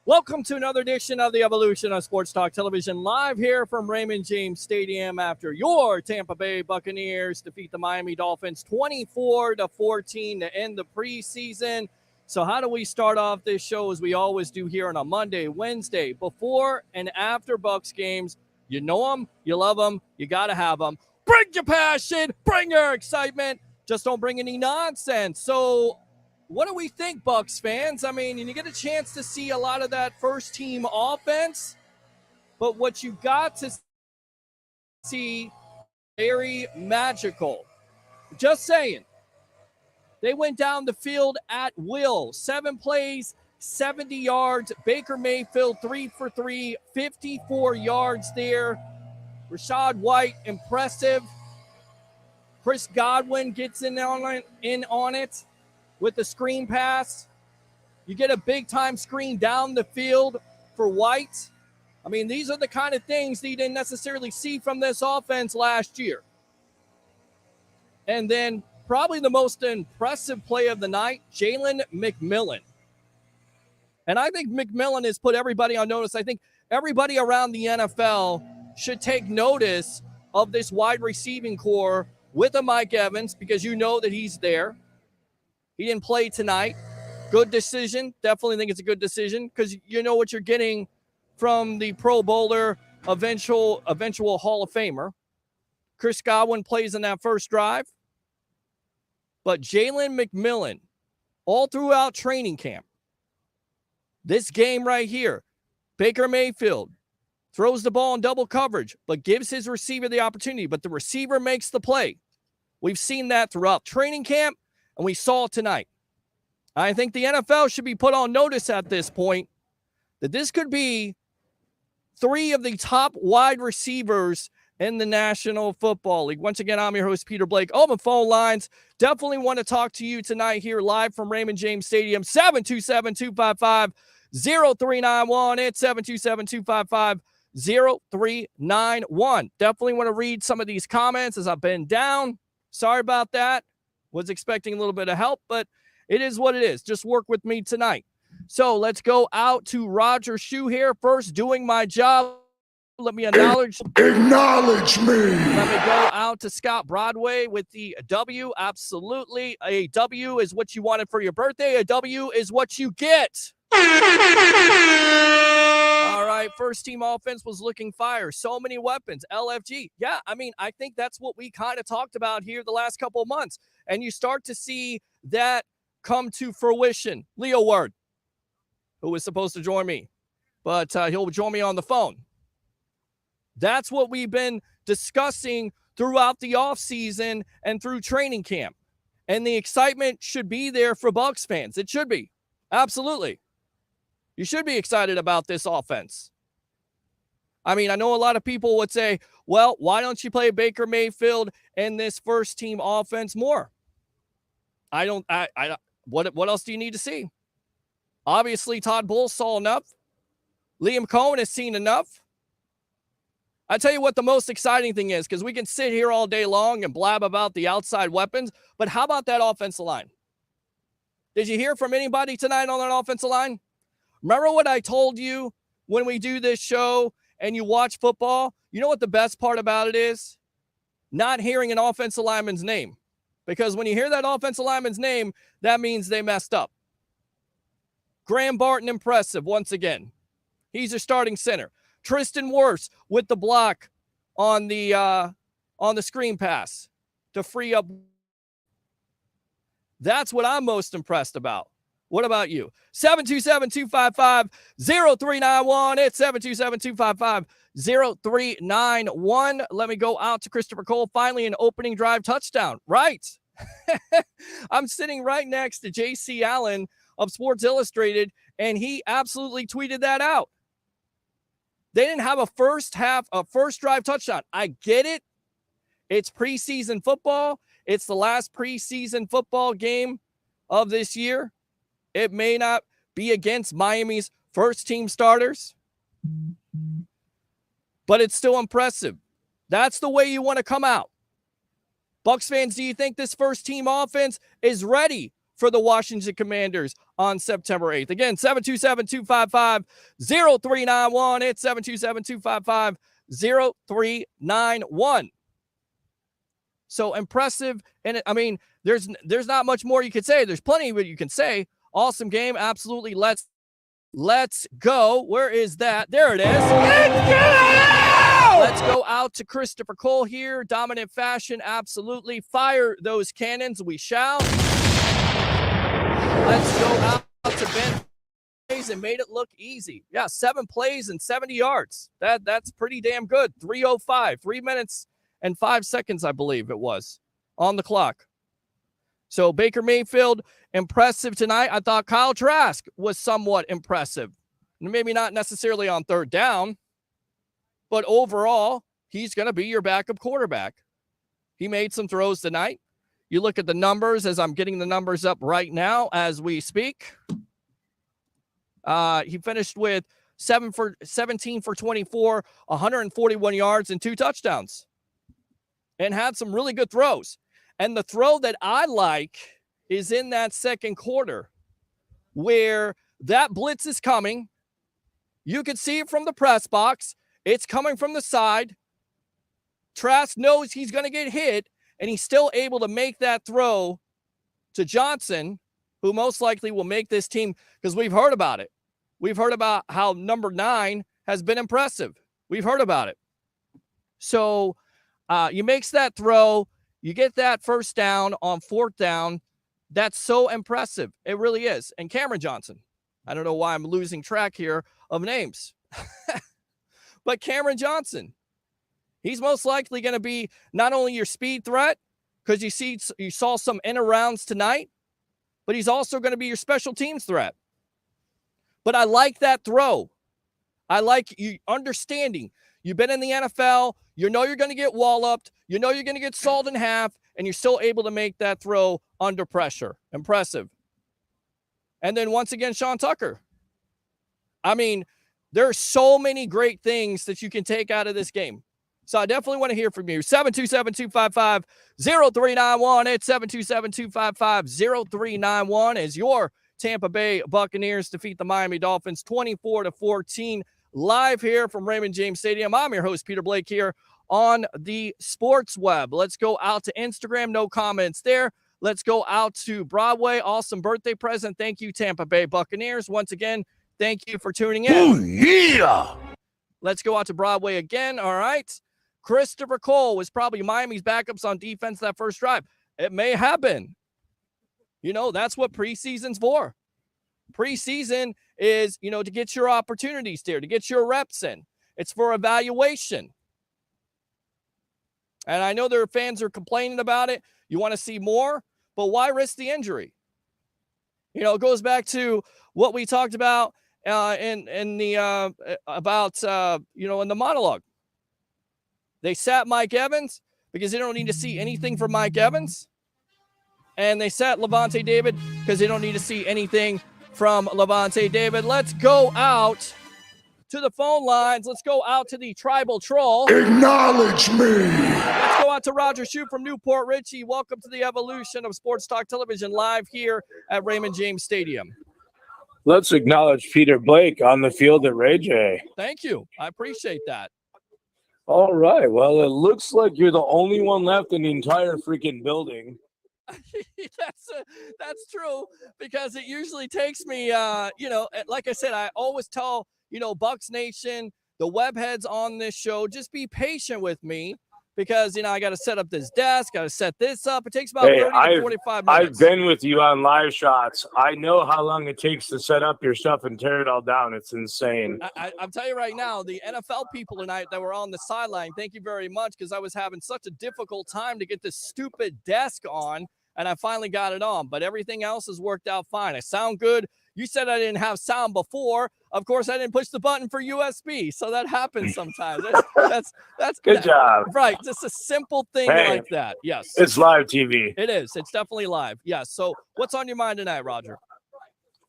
Welcome to another edition of the Evolution of Sports Talk Television, live here from Raymond James Stadium after your Tampa Bay Buccaneers defeat the Miami Dolphins 24-14 to end the preseason. So how do we start off this show as we always do here on a Monday, Wednesday, before and after Bucs games? You know them, you love them, you got to have them. Bring your passion, bring your excitement, just don't bring any nonsense. So what do we think, Bucs fans? I mean, you get a chance to see a lot of that first-team offense, but what you got to see, very magical. Just saying. They went down the field at will. 7 plays, 70 yards. Baker Mayfield, 3 for 3, 54 yards there. Rachaad White, impressive. Chris Godwin gets in on it. With the screen pass, you get a big-time screen down the field for White. I mean, these are the kind of things that you didn't necessarily see from this offense last year. And then probably the most impressive play of the night, Jalen McMillan. And I think McMillan has put everybody on notice. I think everybody around the NFL should take notice of this wide receiving core with a Mike Evans because you know that he's there. He didn't play tonight. Good decision. Definitely think it's a good decision because you know what you're getting from the Pro Bowler, eventual Hall of Famer. Chris Godwin plays in that first drive. But Jalen McMillan, all throughout training camp, this game right here, Baker Mayfield throws the ball in double coverage, but gives his receiver the opportunity, but the receiver makes the play. We've seen that throughout training camp. And we saw it tonight. I think the NFL should be put on notice at this point that this could be 3 of the top wide receivers in the National Football League. Once again, I'm your host, Peter Blake. All the phone lines. Definitely want to talk to you tonight here live from Raymond James Stadium. 727-255-0391. It's 727-255-0391. Definitely want to read some of these comments as I've been down. Sorry about that. Was expecting a little bit of help, but it is what it is. Just work with me tonight. So let's go out to Roger Shue here. First, doing my job. Let me acknowledge me. Let me go out to Scott Broadway with the W. Absolutely. A W is what you wanted for your birthday. A W is what you get. All right, first-team offense was looking fire. So many weapons. LFG. Yeah, I mean, I think that's what we kind of talked about here the last couple of months. And you start to see that come to fruition. Leo Ward, who was supposed to join me, but he'll join me on the phone. That's what we've been discussing throughout the offseason and through training camp. And the excitement should be there for Bucs fans. It should be. Absolutely. You should be excited about this offense. I mean, I know a lot of people would say, well, why don't you play Baker Mayfield and this first-team offense more? What else do you need to see? Obviously, Todd Bowles saw enough. Liam Cohen has seen enough. I tell you what the most exciting thing is, because we can sit here all day long and blab about the outside weapons, but how about that offensive line? Did you hear from anybody tonight on that offensive line? Remember what I told you when we do this show and you watch football? You know what the best part about it is? Not hearing an offensive lineman's name. Because when you hear that offensive lineman's name, that means they messed up. Graham Barton, impressive once again. He's your starting center. Tristan Wirfs with the block on the screen pass to free up. That's what I'm most impressed about. What about you? 727-255-0391. It's 727-255-0391. Let me go out to Christopher Cole. Finally, an opening drive touchdown. Right. I'm sitting right next to J.C. Allen of Sports Illustrated, and he absolutely tweeted that out. They didn't have a first drive touchdown. I get it. It's preseason football. It's the last preseason football game of this year. It may not be against Miami's first-team starters, but it's still impressive. That's the way you want to come out. Bucs fans, do you think this first-team offense is ready for the Washington Commanders on September 8th? Again, 727-255-0391. It's 727-255-0391. So impressive. And I mean, there's not much more you could say. There's plenty of what you can say. Awesome game. Absolutely. Let's go. Where is that? There it is. Let's go! Let's go out to Christopher Cole here. Dominant fashion. Absolutely. Fire those cannons. We shall. Let's go out to Ben and made it look easy. Yeah, 7 plays and 70 yards. That's pretty damn good. 3:05, 3 minutes and 5 seconds, I believe it was, on the clock. So Baker Mayfield, impressive tonight. I thought Kyle Trask was somewhat impressive. Maybe not necessarily on third down, but overall, he's going to be your backup quarterback. He made some throws tonight. You look at the numbers as I'm getting the numbers up right now as we speak. He finished with 17 for 24, 141 yards and 2 touchdowns. And had some really good throws. And the throw that I like is in that second quarter where that blitz is coming. You can see it from the press box. It's coming from the side. Trask knows he's going to get hit, and he's still able to make that throw to Johnson, who most likely will make this team, because we've heard about it. We've heard about how number 9 has been impressive. We've heard about it. So you makes that throw. You get that first down on fourth down. That's so impressive. It really is. And Cameron Johnson. I don't know why I'm losing track here of names. But Cameron Johnson. He's most likely going to be not only your speed threat, because you saw some in arounds tonight, but he's also going to be your special teams threat. But I like that throw. I like you understanding. You've been in the NFL. You know you're going to get walloped. You know you're going to get sawed in half, and you're still able to make that throw under pressure. Impressive. And then once again, Sean Tucker. I mean, there are so many great things that you can take out of this game. So I definitely want to hear from you. 727-255-0391. It's 727-255-0391 as your Tampa Bay Buccaneers defeat the Miami Dolphins 24-14 live here from Raymond James Stadium. I'm your host, Peter Blake, here on the Sports Web. Let's go out to Instagram. No comments there. Let's go out to Broadway. Awesome birthday present. Thank you, Tampa Bay Buccaneers. Once again, thank you for tuning in. Oh, yeah. Let's go out to Broadway again. All right. Christopher Cole was probably Miami's backups on defense that first drive. It may have been. You know, that's what preseason's for. Preseason is, to get your opportunities there, to get your reps in. It's for evaluation. And I know their fans are complaining about it. You want to see more, but why risk the injury? It goes back to what we talked about in the monologue. They sat Mike Evans because they don't need to see anything from Mike Evans. And they sat Levante David because they don't need to see anything from Levante David. Let's go out to the phone lines. Let's go out to the tribal troll. Acknowledge me. Let's go out to Roger Shute from Newport Richie. Welcome to the evolution of Sports Talk Television live here at Raymond James Stadium. Let's acknowledge Peter Blake on the field at Ray J. Thank you. I appreciate that. All right. Well, it looks like you're the only one left in the entire freaking building. That's true, because it usually takes me, like I said, I always tell, Bucs Nation, the web heads on this show, just be patient with me because, I got to set up this desk, got to set this up. It takes about 30 to 45 minutes. I've been with you on live shots. I know how long it takes to set up your stuff and tear it all down. It's insane. I'm telling you right now, the NFL people tonight that were on the sideline, thank you very much, because I was having such a difficult time to get this stupid desk on. And I finally got it on, but everything else has worked out fine. I sound good. You said I didn't have sound before. Of course, I didn't push the button for USB, so that happens sometimes. That's good job. Right, just a simple thing like that. Yes, it's live TV. It is. It's definitely live. Yes. So, what's on your mind tonight, Roger?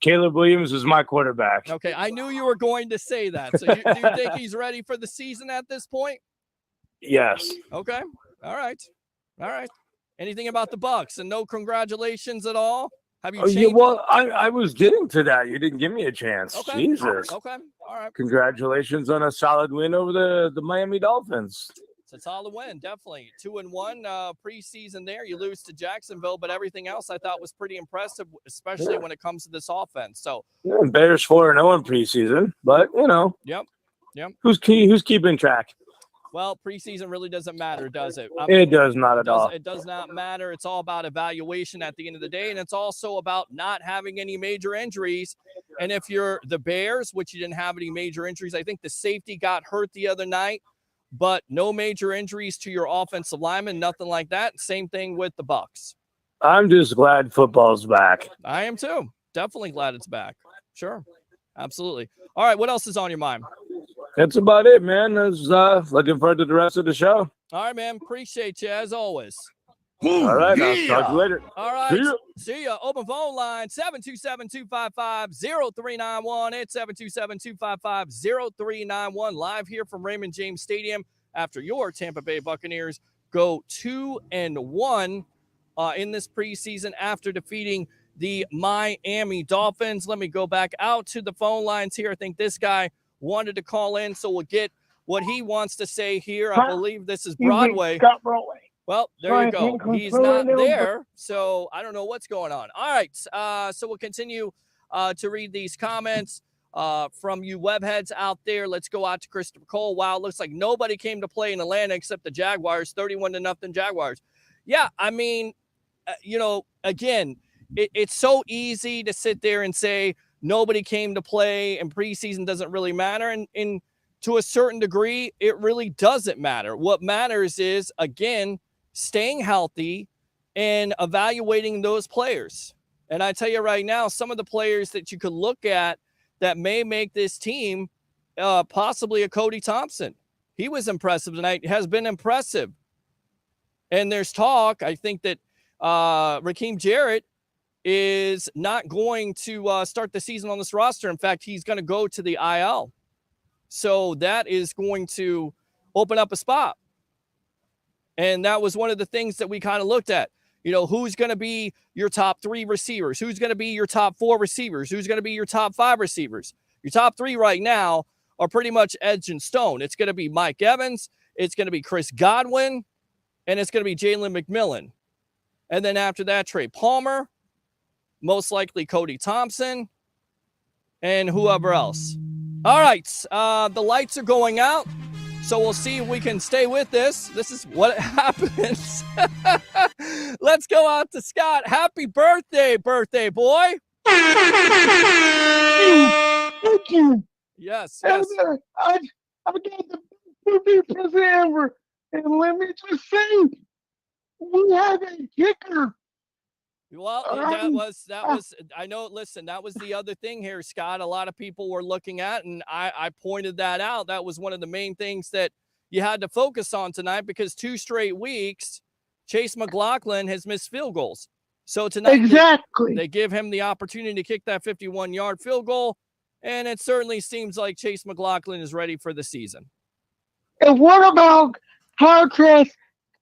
Caleb Williams is my quarterback. Okay, I knew you were going to say that. So do you think he's ready for the season at this point? Yes. Okay. All right. Anything about the Bucs? And no congratulations at all? Have you changed? Yeah, well, I was getting to that. You didn't give me a chance. Okay. Jesus. Okay. All right. Congratulations on a solid win over the Miami Dolphins. It's a solid win, definitely. 2-1 preseason there. You lose to Jacksonville, but everything else I thought was pretty impressive, especially when it comes to this offense. So Bears 4-0 in preseason, but Yep. Who's keeping track? Well, preseason really doesn't matter, does it? It does not at all. It does not matter. It's all about evaluation at the end of the day, and it's also about not having any major injuries. And if you're the Bears, which you didn't have any major injuries, I think the safety got hurt the other night, but no major injuries to your offensive lineman, nothing like that. Same thing with the Bucs. I'm just glad football's back. I am too. Definitely glad it's back. Sure. Absolutely. All right, what else is on your mind? That's about it, man. I was looking forward to the rest of the show. All right, man. Appreciate you as always. All right, I'll talk to you later. All right. See ya. Open phone line 727-255-0391. It's 727-255-0391. Live here from Raymond James Stadium after your Tampa Bay Buccaneers go 2-1 in this preseason after defeating the Miami Dolphins. Let me go back out to the phone lines here. I think this guy wanted to call in, so we'll get what he wants to say here. I believe this is Broadway. Well, there you go. He's not there, so I don't know what's going on. All right, so we'll continue to read these comments from you webheads out there. Let's go out to Christopher Cole. Wow, looks like nobody came to play in Atlanta except the Jaguars, 31-0 Jaguars. Yeah, I mean, again, it's so easy to sit there and say nobody came to play and preseason doesn't really matter. And to a certain degree, it really doesn't matter. What matters is, again, staying healthy and evaluating those players. And I tell you right now, some of the players that you could look at that may make this team, possibly a Cody Thompson. He was impressive tonight, has been impressive. And there's talk, I think that Raheem Jarrett is not going to start the season on this roster. In fact, he's going to go to the IL. So that is going to open up a spot. And that was one of the things that we kind of looked at. Who's going to be your top 3 receivers? Who's going to be your top 4 receivers? Who's going to be your top 5 receivers? Your top 3 right now are pretty much edge and stone. It's going to be Mike Evans. It's going to be Chris Godwin. And it's going to be Jalen McMillan. And then after that, Trey Palmer. Most likely Cody Thompson. And whoever else. All right. The lights are going out. So we'll see if we can stay with this. This is what happens. Let's go out to Scott. Happy birthday boy. Thank you. Yes. I got the birthday present ever. And let me just say, we have a kicker. Well, that was, I know, listen, that was the other thing here, Scott. A lot of people were looking at, and I pointed that out. That was one of the main things that you had to focus on tonight, because 2 straight weeks, Chase McLaughlin has missed field goals. So tonight, they give him the opportunity to kick that 51-yard field goal, and it certainly seems like Chase McLaughlin is ready for the season. And what about contrast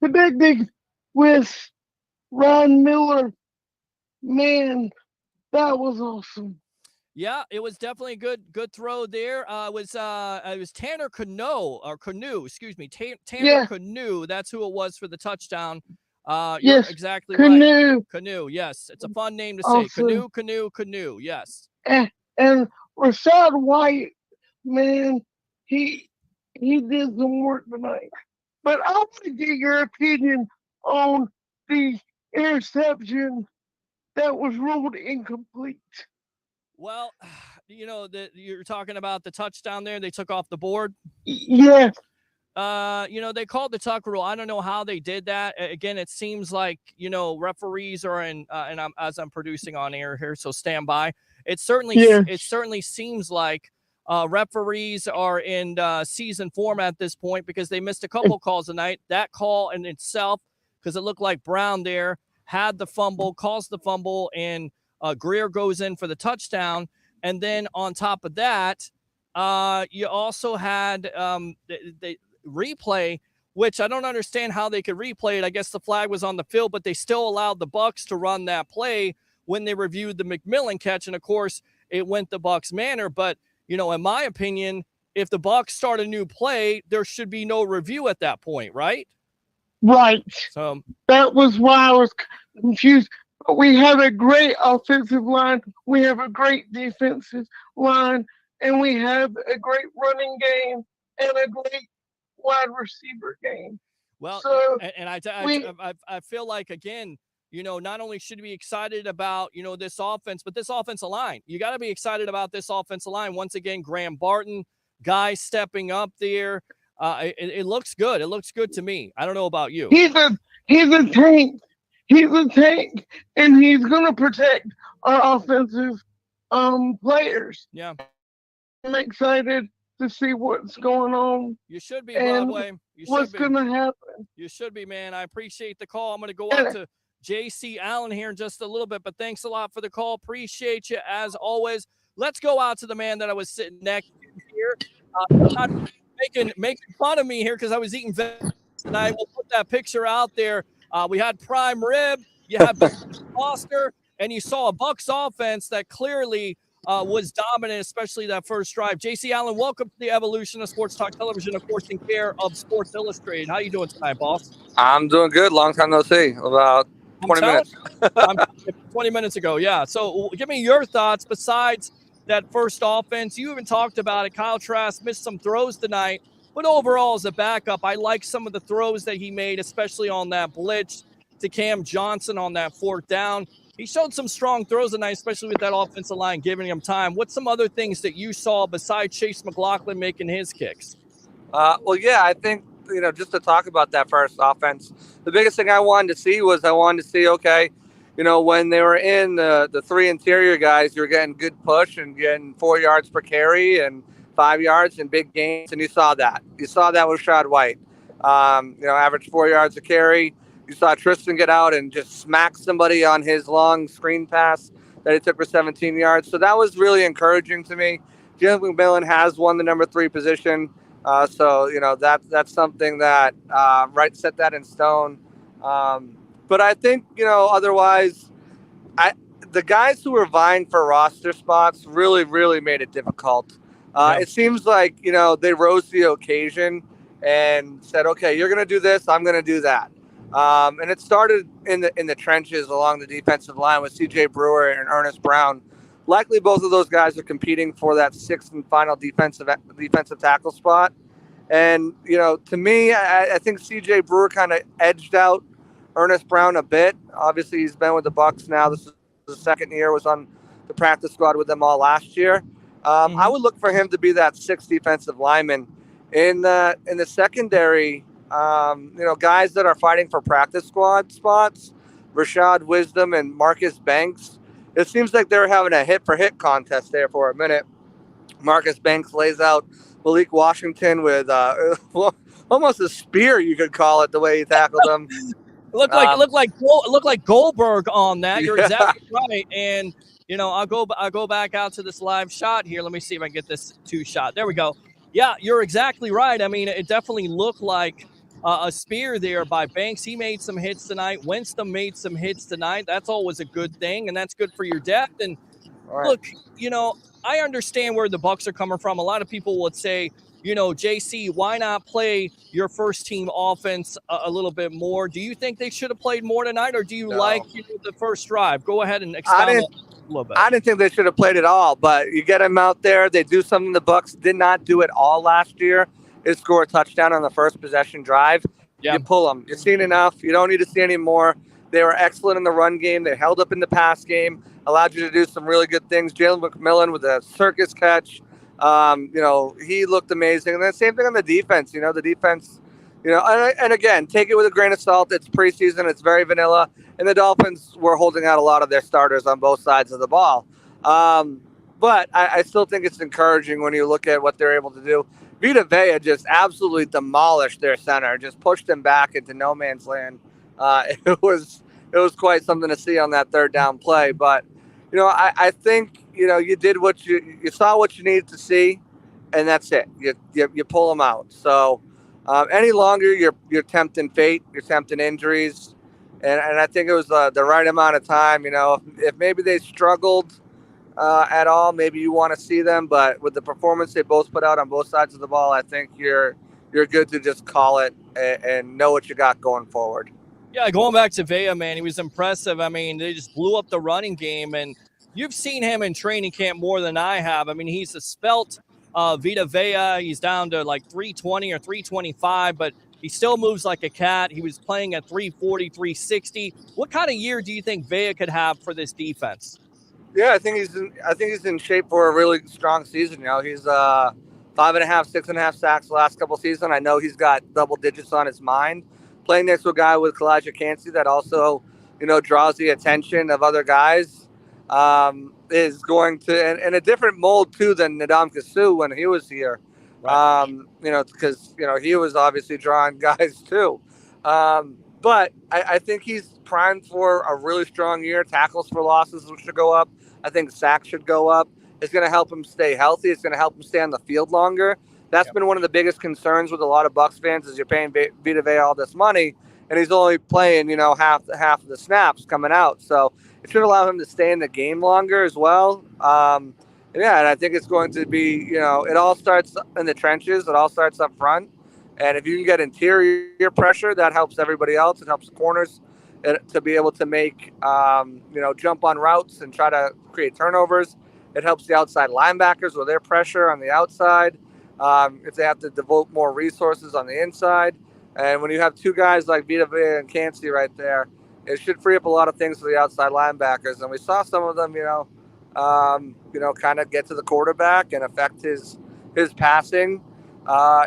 connecting with Ron Miller? Man, that was awesome. Yeah, it was definitely a good throw there. It was Tanner Cano. Tanner Cano. That's who it was for the touchdown. Yes, you're exactly Canoe. Right. Canoe, yes. It's a fun name to say. Awesome. Canoe, yes. And Rashad White, man, he did some work tonight. But I want to get your opinion on the interception that was ruled incomplete. Well, you're talking about the touchdown there. They took off the board. Yes. They called the tuck rule. I don't know how they did that. Again, it seems like, referees are in, and I'm producing on air here, so stand by. It certainly seems like referees are in season form at this point, because they missed a couple calls tonight. That call in itself, because it looked like Brown there had the fumble, caused the fumble, and Greer goes in for the touchdown. And then on top of that, you also had the replay, which I don't understand how they could replay it. I guess the flag was on the field, but they still allowed the Bucs to run that play when they reviewed the McMillan catch. And of course, it went the Bucs' manner. But, in my opinion, if the Bucs start a new play, there should be no review at that point, right? Right. So that was why I was confused. But we have a great offensive line. We have a great defensive line. And we have a great running game and a great wide receiver game. Well, so and I feel like, again, not only should we be excited about, this offense, but this offensive line. You got to be excited about this offensive line. Once again, Graham Barton, guys stepping up there. It looks good. It looks good to me. I don't know about you. He's a tank. He's a tank, and he's going to protect our offensive players. Yeah. I'm excited to see what's going on. You should be, Broadway. What's going to happen. You should be, man. I appreciate the call. I'm going to go out to J.C. Allen here in just a little bit, but thanks a lot for the call. Appreciate you as always. Let's go out to the man that I was sitting next to here. Not making fun of me here because I was eating vegetables tonight. We'll put that picture out there. We had prime rib. You had Foster, and you saw a Bucs offense that clearly was dominant, especially that first drive. J.C. Allen, welcome to the evolution of Sports Talk Television, of course, in care of Sports Illustrated. How you doing tonight, boss? I'm doing good. Long time no see. About 20 minutes. 20 minutes ago, yeah. So give me your thoughts besides that first offense. You even talked about it. Kyle Trask missed some throws tonight, but overall as a backup, I like some of the throws that he made, especially on that blitz to Cam Johnson on that fourth down. He showed some strong throws tonight, especially with that offensive line giving him time. What's some other things that you saw besides Chase McLaughlin making his kicks? Well, yeah, I think, just to talk about that first offense, the biggest thing I wanted to see, okay, when they were in the three interior guys, you were getting good push and getting 4 yards per carry and 5 yards in big gains, and you saw that. You saw that with Shad White. Average 4 yards a carry. You saw Tristan get out and just smack somebody on his long screen pass that he took for 17 yards. So that was really encouraging to me. Jalen McMillan has won the number 3 position. So that's something that set that in stone. But I think, otherwise, the guys who were vying for roster spots really, really made it difficult. It seems like, they rose to the occasion and said, okay, you're going to do this, I'm going to do that. And it started in the trenches along the defensive line with C.J. Brewer and Ernest Brown. Likely both of those guys are competing for that 6th and final defensive tackle spot. And, to me, I think C.J. Brewer kind of edged out Ernest Brown a bit. Obviously, he's been with the Bucs now. This is the second year, was on the practice squad with them all last year. I would look for him to be that 6th defensive lineman. In the secondary, guys that are fighting for practice squad spots, Rashad Wisdom and Marcus Banks. It seems like they're having a hit-for-hit contest there for a minute. Marcus Banks lays out Malik Washington with almost a spear, you could call it, the way he tackled him. Looked like Goldberg on that. You're exactly right. And I'll go back out to this live shot here. Let me see if I can get this 2 shot. There we go. Yeah, you're exactly right. I mean, it definitely looked like a spear there by Banks. He made some hits tonight. Winston made some hits tonight. That's always a good thing, and that's good for your depth. And look, I understand where the Bucs are coming from. A lot of people would say, JC, why not play your first team offense a little bit more? Do you think they should have played more tonight, or do you like the first drive? Go ahead and expound a little bit. I didn't think they should have played at all, but you get them out there. They do something the Bucs did not do at all last year. Is score a touchdown on the first possession drive. Yeah. You pull them. You've seen enough. You don't need to see any more. They were excellent in the run game. They held up in the pass game, allowed you to do some really good things. Jalen McMillan with a circus catch. He looked amazing. And then same thing on the defense. The defense, and again, take it with a grain of salt. It's preseason. It's very vanilla. And the Dolphins were holding out a lot of their starters on both sides of the ball. But I still think it's encouraging when you look at what they're able to do. Vita Vea just absolutely demolished their center, just pushed them back into no man's land. It was quite something to see on that third down play. But, I think you did what you saw what you needed to see, and that's it. You pull them out. So any longer, you're tempting fate, you're tempting injuries, and I think it was the right amount of time. If maybe they struggled at all, maybe you want to see them, but with the performance they both put out on both sides of the ball, I think you're good to just call it and know what you got going forward. Yeah, going back to Vea, man, he was impressive. I mean, they just blew up the running game, and you've seen him in training camp more than I have. I mean, he's a spelt Vita Vea. He's down to like 320 or 325, but he still moves like a cat. He was playing at 340, 360. What kind of year do you think Vea could have for this defense? Yeah, I think he's in shape for a really strong season. He's 5.5, 6.5 sacks the last couple seasons. I know he's got double digits on his mind. Playing next to a guy with Kalijah Cansey that also, draws the attention of other guys, is going to, and a different mold too than Nadam Kasu when he was here. Right. Because he was obviously drawing guys too. But I think he's primed for a really strong year. Tackles for losses should go up. I think sacks should go up. It's going to help him stay healthy. It's going to help him stay on the field longer. That's been one of the biggest concerns with a lot of Bucs fans is you're paying Vita Vea all this money, and he's only playing, half of the snaps coming out. So it should allow him to stay in the game longer as well. And I think it's going to be, it all starts in the trenches. It all starts up front. And if you can get interior pressure, that helps everybody else. It helps the corners to be able to make, jump on routes and try to create turnovers. It helps the outside linebackers with their pressure on the outside. If they have to devote more resources on the inside. And when you have two guys like Vita Vea and Cansey right there, it should free up a lot of things for the outside linebackers. And we saw some of them, kind of get to the quarterback and affect his passing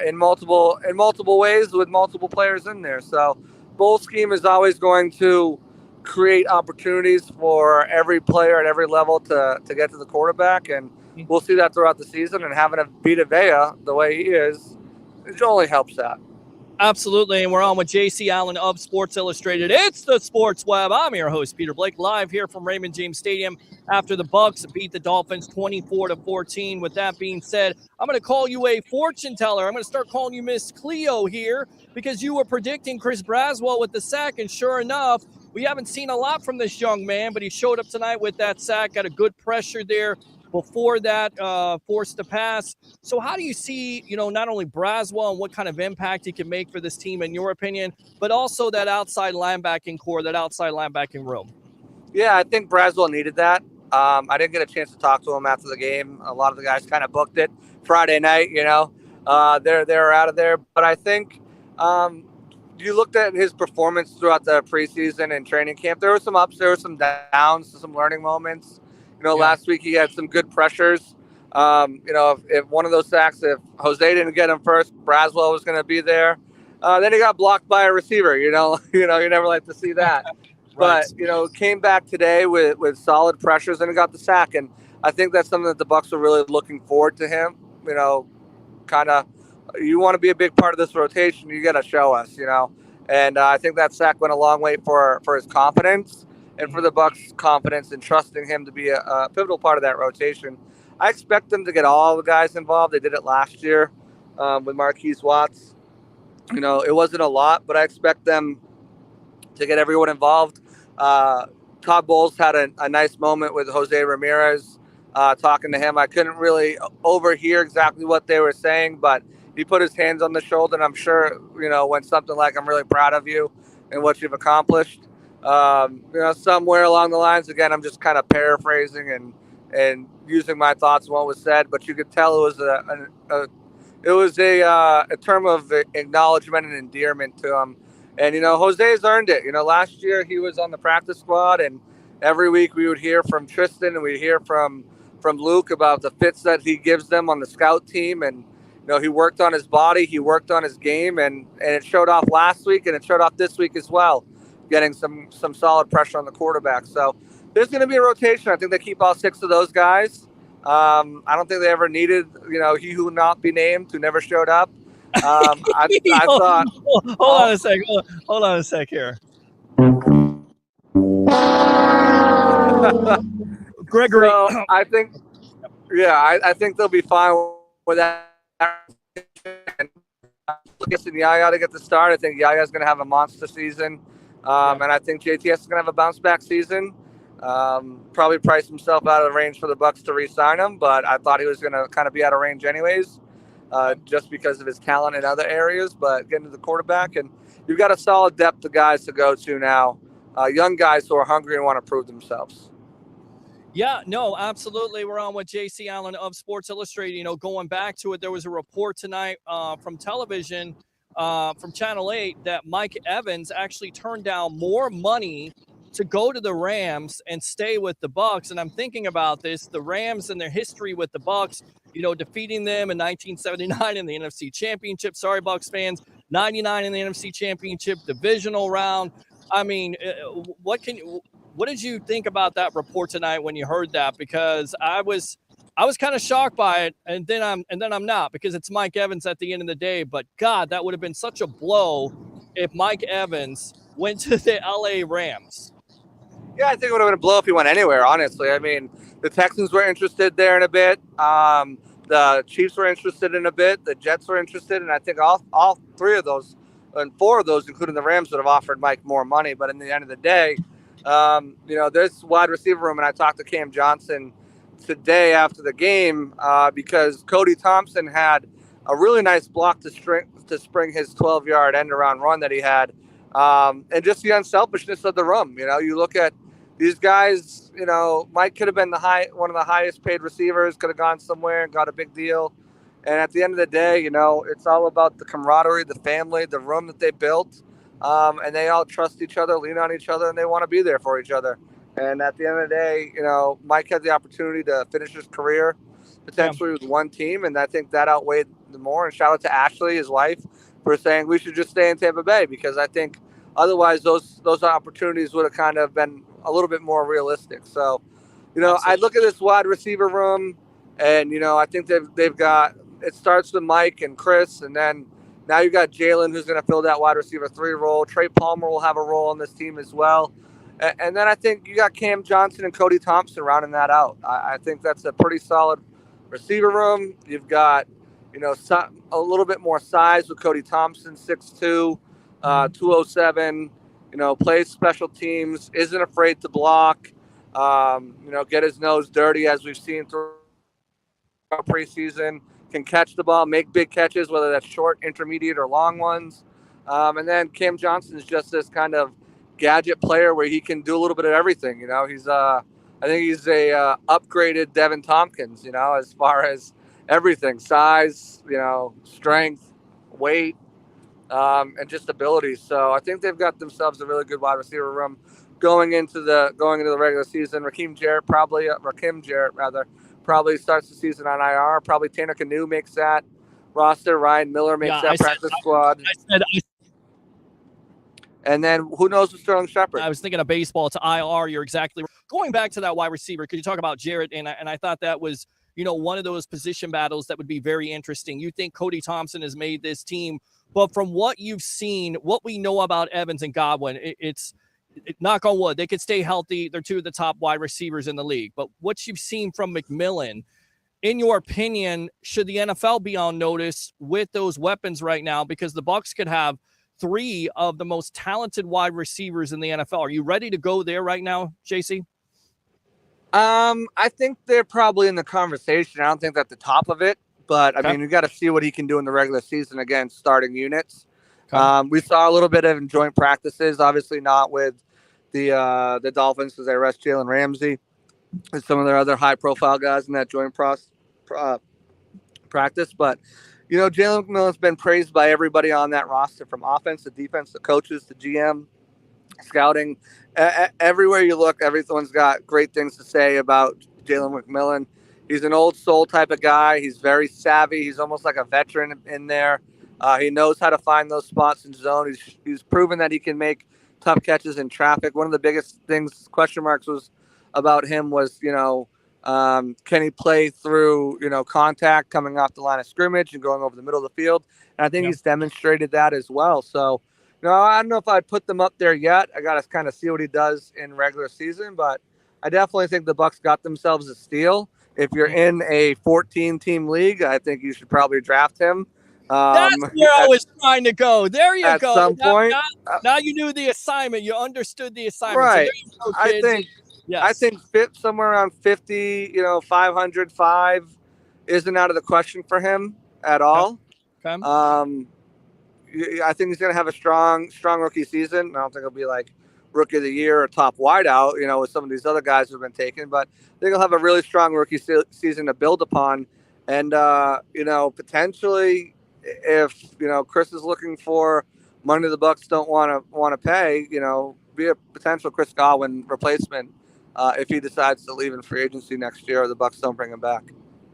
in multiple ways with multiple players in there. So bowl scheme is always going to create opportunities for every player at every level to get to the quarterback. And we'll see that throughout the season, and having a Vita Vea the way he is, it only helps that. Absolutely, and we're on with J.C. Allen of Sports Illustrated. It's the Sports Web. I'm your host, Peter Blake, live here from Raymond James Stadium after the Bucs beat the Dolphins 24-14. With that being said, I'm going to call you a fortune teller. I'm going to start calling you Miss Cleo here because you were predicting Chris Braswell with the sack, and sure enough, we haven't seen a lot from this young man, but he showed up tonight with that sack, got a good pressure there. Before that, forced to pass. So how do you see, not only Braswell and what kind of impact he can make for this team, in your opinion, but also that outside linebacking core, that outside linebacking room? Yeah, I think Braswell needed that. I didn't get a chance to talk to him after the game. A lot of the guys kind of booked it Friday night, they're out of there. But I think you looked at his performance throughout the preseason and training camp. There were some ups, there were some downs, some learning moments. Last week he had some good pressures. If one of those sacks, if Jose didn't get him first, Braswell was going to be there. Then he got blocked by a receiver. You never like to see that. Right. But came back today with solid pressures and he got the sack. And I think that's something that the Bucs are really looking forward to him. Kind of, you want to be a big part of this rotation, you got to show us. And I think that sack went a long way for his confidence. And for the Bucs' confidence in trusting him to be a pivotal part of that rotation. I expect them to get all the guys involved. They did it last year with Marquise Watts. It wasn't a lot, but I expect them to get everyone involved. Todd Bowles had a nice moment with Jose Ramirez talking to him. I couldn't really overhear exactly what they were saying, but he put his hands on the shoulder, and I'm sure, went something like, "I'm really proud of you and what you've accomplished." Somewhere along the lines, again, I'm just kind of paraphrasing and using my thoughts on what was said, but you could tell it was a term of acknowledgement and endearment to him. And, Jose's earned it. Last year he was on the practice squad, and every week we would hear from Tristan and we'd hear from Luke about the fits that he gives them on the scout team. And, he worked on his body, he worked on his game, and it showed off last week and it showed off this week as well, getting some solid pressure on the quarterback. So there's going to be a rotation. I think they keep all 6 of those guys. I don't think they ever needed, he who not be named, who never showed up. I thought. Hold on a sec. Hold on a sec here. Gregory. So I think, I think they'll be fine with that. And listen, Yaya to get the start. I think Yaya's going to have a monster season. And I think JTS is going to have a bounce back season. Probably priced himself out of the range for the Bucs to re-sign him, but I thought he was going to kind of be out of range anyways, just because of his talent in other areas. But getting to the quarterback, and you've got a solid depth of guys to go to now, young guys who are hungry and want to prove themselves. Yeah, no, absolutely. We're on with JC Allen of Sports Illustrated. You know, going back to it, there was a report tonight from television, from Channel 8, that Mike Evans actually turned down more money to go to the Rams and stay with the Bucs. And I'm thinking about this, the Rams and their history with the Bucs, you know, defeating them in 1979 in the NFC Championship. Sorry, Bucs fans. 99 in the NFC Championship, divisional round. I mean, what did you think about that report tonight when you heard that? Because I was kind of shocked by it, and then I'm not, because it's Mike Evans at the end of the day. But God, that would have been such a blow if Mike Evans went to the LA Rams. Yeah, I think it would have been a blow if he went anywhere, honestly. I mean, the Texans were interested there in a bit. The Chiefs were interested in a bit. The Jets were interested. And I think all three of those and four of those, including the Rams, would have offered Mike more money. But in the end of the day, you know, this wide receiver room, and I talked to Cam Johnson today after the game because Cody Thompson had a really nice block to spring his 12-yard end-around run that he had. And just the unselfishness of the room. You know, you look at these guys, you know, Mike could have been one of the highest paid receivers, could have gone somewhere and got a big deal. And at the end of the day, you know, it's all about the camaraderie, the family, the room that they built. And they all trust each other, lean on each other, and they want to be there for each other. And at the end of the day, you know, Mike had the opportunity to finish his career potentially with one team, and I think that outweighed the more. And shout out to Ashley, his wife, for saying we should just stay in Tampa Bay, because I think otherwise those opportunities would have kind of been a little bit more realistic. So, you know, I look at this wide receiver room, and, you know, I think they've got, it starts with Mike and Chris, and then now you've got Jalen, who's going to fill that wide receiver 3 role. Trey Palmer will have a role on this team as well. And then I think you got Cam Johnson and Cody Thompson rounding that out. I think that's a pretty solid receiver room. You've got, you know, a little bit more size with Cody Thompson, 6'2", 207, you know, plays special teams, isn't afraid to block, you know, get his nose dirty, as we've seen through preseason, can catch the ball, make big catches, whether that's short, intermediate, or long ones. And then Cam Johnson is just this kind of gadget player where he can do a little bit of everything. You know, he's I think he's a upgraded Devin Tompkins, you know, as far as everything, size, you know, strength, weight, and just ability. So I think they've got themselves a really good wide receiver room going into the regular season. Rakim Jarrett probably starts the season on IR. Probably Tanner Canu makes that roster. Ryan Miller makes that practice squad. And then who knows with Sterling Shepard? I was thinking of baseball. It's IR. You're exactly right. Going back to that wide receiver, could you talk about Jarrett? And I thought that was, you know, one of those position battles that would be very interesting. You think Cody Thompson has made this team, but from what you've seen, what we know about Evans and Godwin, it's knock on wood, they could stay healthy. They're two of the top wide receivers in the league. But what you've seen from McMillan, in your opinion, should the NFL be on notice with those weapons right now? Because the Bucs could have 3 of the most talented wide receivers in the NFL. Are you ready to go there right now, JC? I think they're probably in the conversation. I don't think they're at the top of it, but I mean, you got to see what he can do in the regular season against starting units. We saw a little bit of joint practices, obviously not with the Dolphins, because they rest Jalen Ramsey and some of their other high-profile guys in that joint practice. But, you know, Jalen McMillan's been praised by everybody on that roster, from offense to defense to coaches to GM, scouting. Everywhere you look, everyone's got great things to say about Jalen McMillan. He's an old soul type of guy. He's very savvy. He's almost like a veteran in there. He knows how to find those spots in zone. He's proven that he can make tough catches in traffic. One of the biggest things, question marks, was about him was, you know, can he play through, you know, contact coming off the line of scrimmage and going over the middle of the field? And I think he's demonstrated that as well. So, you know, I don't know if I'd put them up there yet. I got to kind of see what he does in regular season, but I definitely think the Bucs got themselves a steal. If you're in a 14-team league, I think you should probably draft him. That's where I was trying to go. There you at go. some point. Now you knew the assignment. You understood the assignment. Right. So there you go, kids. I think fit somewhere around 50, 505 isn't out of the question for him at all. Okay. I think he's going to have a strong rookie season. I don't think he'll be like rookie of the year or top wideout, with some of these other guys who've been taken, but I think he'll have a really strong rookie season to build upon. And, potentially if, Chris is looking for money the Bucs don't want to pay, be a potential Chris Godwin replacement if he decides to leave in free agency next year or the Bucs don't bring him back.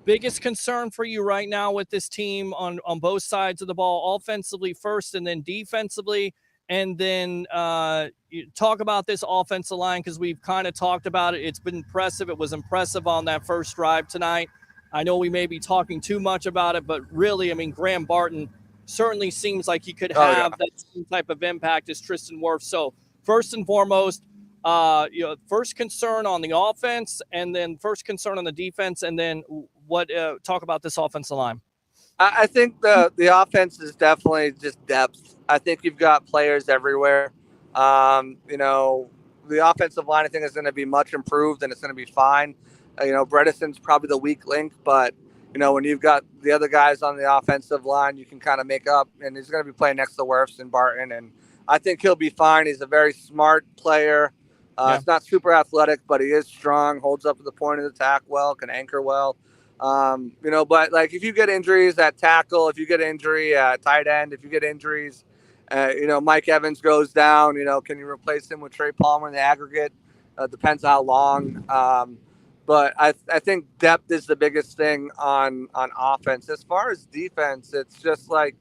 Biggest concern for you right now with this team on both sides of the ball, offensively first and then defensively, and then you talk about this offensive line because we've kind of talked about it. It's been impressive. It was impressive on that first drive tonight. I know we may be talking too much about it, but really, Graham Barton certainly seems like he could have that same type of impact as Tristan Wirfs. So first and foremost, first concern on the offense, and then first concern on the defense, and then talk about this offensive line. I think the offense is definitely just depth. I think you've got players everywhere. The offensive line I think is going to be much improved and it's going to be fine. Bredesen's probably the weak link, but when you've got the other guys on the offensive line, you can kind of make up, and he's going to be playing next to Wirfs and Barton, and I think he'll be fine. He's a very smart player. He's not super athletic, but he is strong, holds up to the point of the attack well, can anchor well. But like if you get injuries at tackle, if you get injury at tight end, if you get injuries, Mike Evans goes down, can you replace him with Trey Palmer in the aggregate? Depends how long. But I think depth is the biggest thing on offense. As far as defense, it's just like,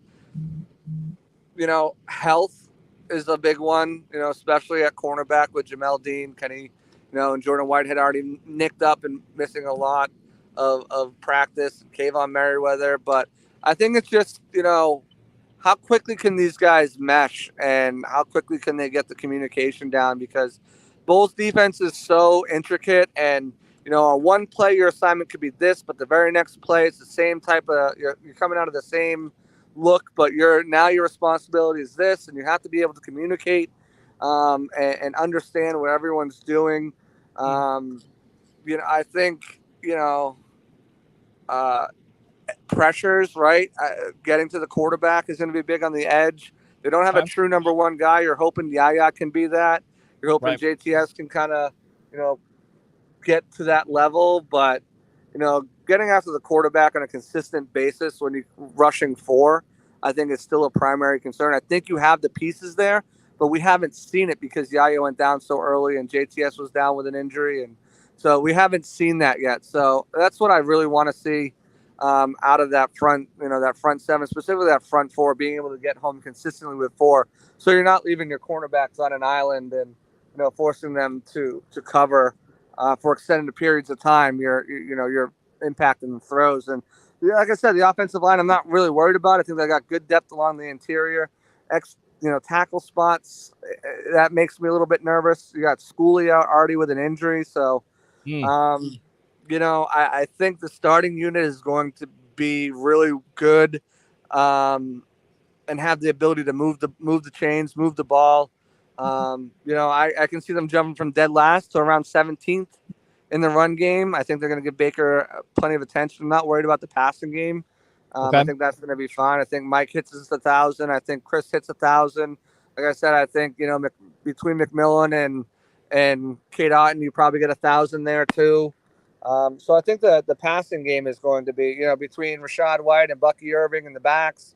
health is a big one, especially at cornerback with Jamel Dean, Kenny, and Jordan Whitehead already nicked up and missing a lot of practice, Kayvon Merriweather. But I think it's just, how quickly can these guys mesh and how quickly can they get the communication down? Because Bulls defense is so intricate, and on one play your assignment could be this, but the very next play it's the same type of you're coming out of the same look, but your responsibility is this, and you have to be able to communicate and understand what everyone's doing. I think pressures, right? Getting to the quarterback is going to be big on the edge. They don't have a true number one guy. You're hoping Yaya can be that. You're hoping JTS can kind of get to that level, but getting after the quarterback on a consistent basis when you're rushing four, I think is still a primary concern. I think you have the pieces there, but we haven't seen it because Yaya went down so early and JTS was down with an injury, and so we haven't seen that yet. So that's what I really want to see out of that front, that front seven, specifically that front four, being able to get home consistently with four, so you're not leaving your cornerbacks on an island and forcing them to cover for extended periods of time. You're impacting the throws. And like I said, the offensive line, I'm not really worried about. I think they got good depth along the interior. Tackle spots, that makes me a little bit nervous. You got Schooley out already with an injury. So, I think the starting unit is going to be really good and have the ability to move the chains, move the ball. I can see them jumping from dead last to around 17th in the run game. I think they're going to give Baker plenty of attention. I'm not worried about the passing game. I think that's going to be fine. I think Mike hits us 1,000. I think Chris hits 1,000. Like I said, I think, between McMillan and Kate Otten, you probably get 1,000 there too. So I think the passing game is going to be, between Rashad White and Bucky Irving and the backs,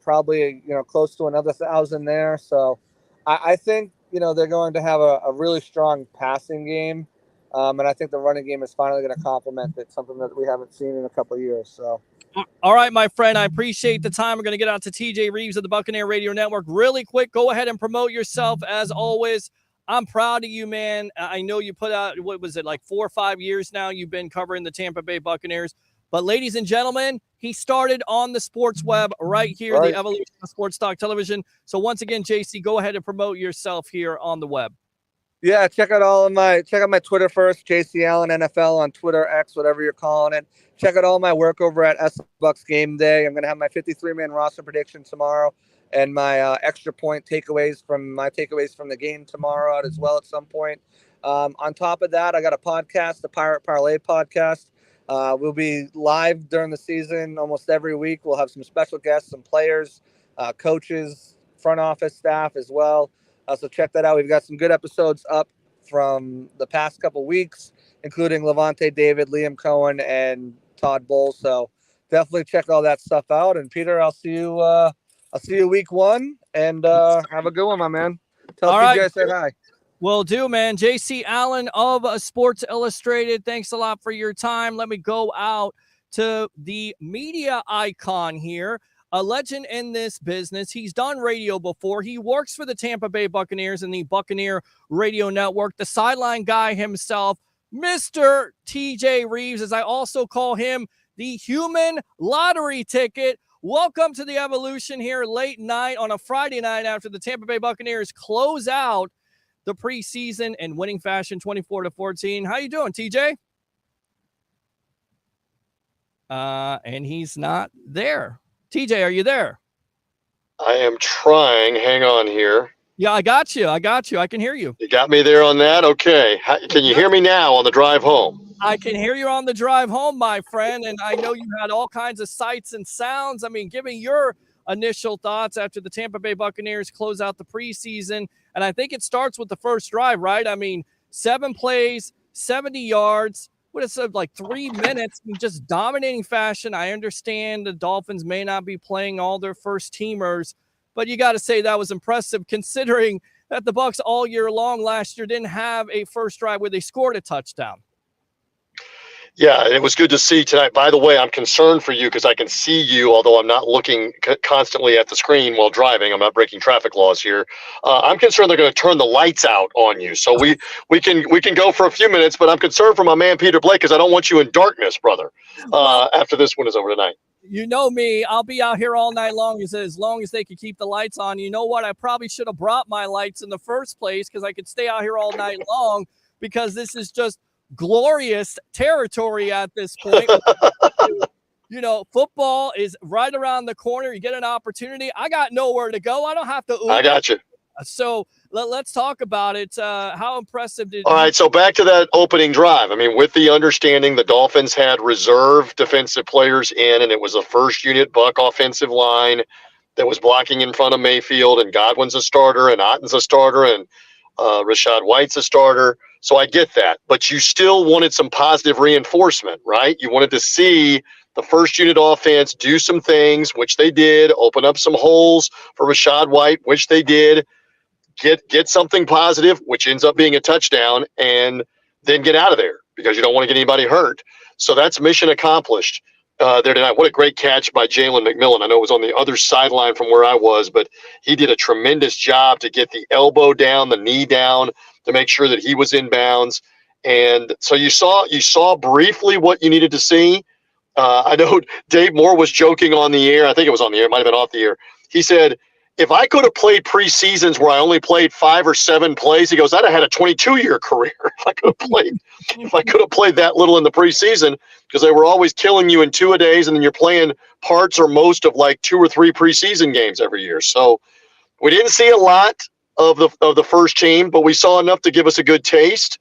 probably, close to another 1,000 there. So I think, they're going to have a really strong passing game. And I think the running game is finally going to complement it, something that we haven't seen in a couple of years. So, all right, my friend, I appreciate the time. We're going to get out to TJ Reeves of the Buccaneer Radio Network really quick. Go ahead and promote yourself as always. I'm proud of you, man. I know you put out, what was it, like 4 or 5 years now you've been covering the Tampa Bay Buccaneers. But ladies and gentlemen, he started on the sports web right here, the evolution of sports talk television. So once again, JC, go ahead and promote yourself here on the web. Yeah, check out my Twitter first, JC Allen NFL on Twitter, X, whatever you're calling it. Check out all my work over at Bucs Game Day. I'm gonna have my 53-man roster prediction tomorrow, and my extra point takeaways from the game tomorrow out as well at some point. On top of that, I got a podcast, the Pirate Parlay podcast. We'll be live during the season almost every week. We'll have some special guests, some players, coaches, front office staff as well. So check that out. We've got some good episodes up from the past couple weeks, including Levante David, Liam Cohen, and Todd Bowles. So definitely check all that stuff out. And Peter, I'll see you week 1, and have a good one, my man. Tell TJ I said hi. Will do, man. JC Allen of Sports Illustrated, thanks a lot for your time. Let me go out to the media icon here. A legend in this business. He's done radio before. He works for the Tampa Bay Buccaneers and the Buccaneer Radio Network. The sideline guy himself, Mr. TJ Reeves, as I also call him, the human lottery ticket. Welcome to the evolution here late night on a Friday night after the Tampa Bay Buccaneers close out the preseason in winning fashion, 24-14. How you doing, TJ? And he's not there. TJ, are you there? I am trying. Hang on here. Yeah, I got you. I can hear you. You got me there on that? Okay. Can you hear me now on the drive home? I can hear you on the drive home, my friend, and I know you had all kinds of sights and sounds. I mean, give me your initial thoughts after the Tampa Bay Buccaneers close out the preseason, and I think it starts with the first drive, right? I mean, 7 plays, 70 yards. What is it, like 3 minutes in just dominating fashion? I understand the Dolphins may not be playing all their first teamers, but you got to say that was impressive considering that the Bucs all year long last year didn't have a first drive where they scored a touchdown. Yeah, it was good to see tonight. By the way, I'm concerned for you because I can see you, although I'm not looking constantly at the screen while driving. I'm not breaking traffic laws here. I'm concerned they're going to turn the lights out on you. So we can go for a few minutes, but I'm concerned for my man Peter Blake because I don't want you in darkness, brother, after this one is over tonight. You know me. I'll be out here all night long as long as they could keep the lights on. You know what? I probably should have brought my lights in the first place because I could stay out here all night long because this is just glorious territory at this point. You know, football is right around the corner. You get an opportunity. I got nowhere to go. I don't have to Uber. I got you. So let's talk about it. How impressive did All right, so back to that opening drive. I mean, with the understanding the Dolphins had reserve defensive players in, and it was a first unit Buck offensive line that was blocking in front of Mayfield, and Godwin's a starter, and Otten's a starter, and Rashad White's a starter. So I get that. But you still wanted some positive reinforcement, right? You wanted to see the first unit offense do some things, which they did, open up some holes for Rashad White, which they did, get something positive, which ends up being a touchdown, and then get out of there because you don't want to get anybody hurt. So that's mission accomplished there tonight. What a great catch by Jalen McMillan. I know it was on the other sideline from where I was, but he did a tremendous job to get the elbow down, the knee down, to make sure that he was in bounds. And so you saw briefly what you needed to see. I know Dave Moore was joking on the air. I think it was on the air. It might have been off the air. He said, if I could have played preseasons where I only played 5 or 7 plays, he goes, I'd have had a 22-year career if I could have played that little in the preseason, because they were always killing you in 2-a-days, and then you're playing parts or most of like 2 or 3 preseason games every year. So we didn't see a lot of the first team, but we saw enough to give us a good taste,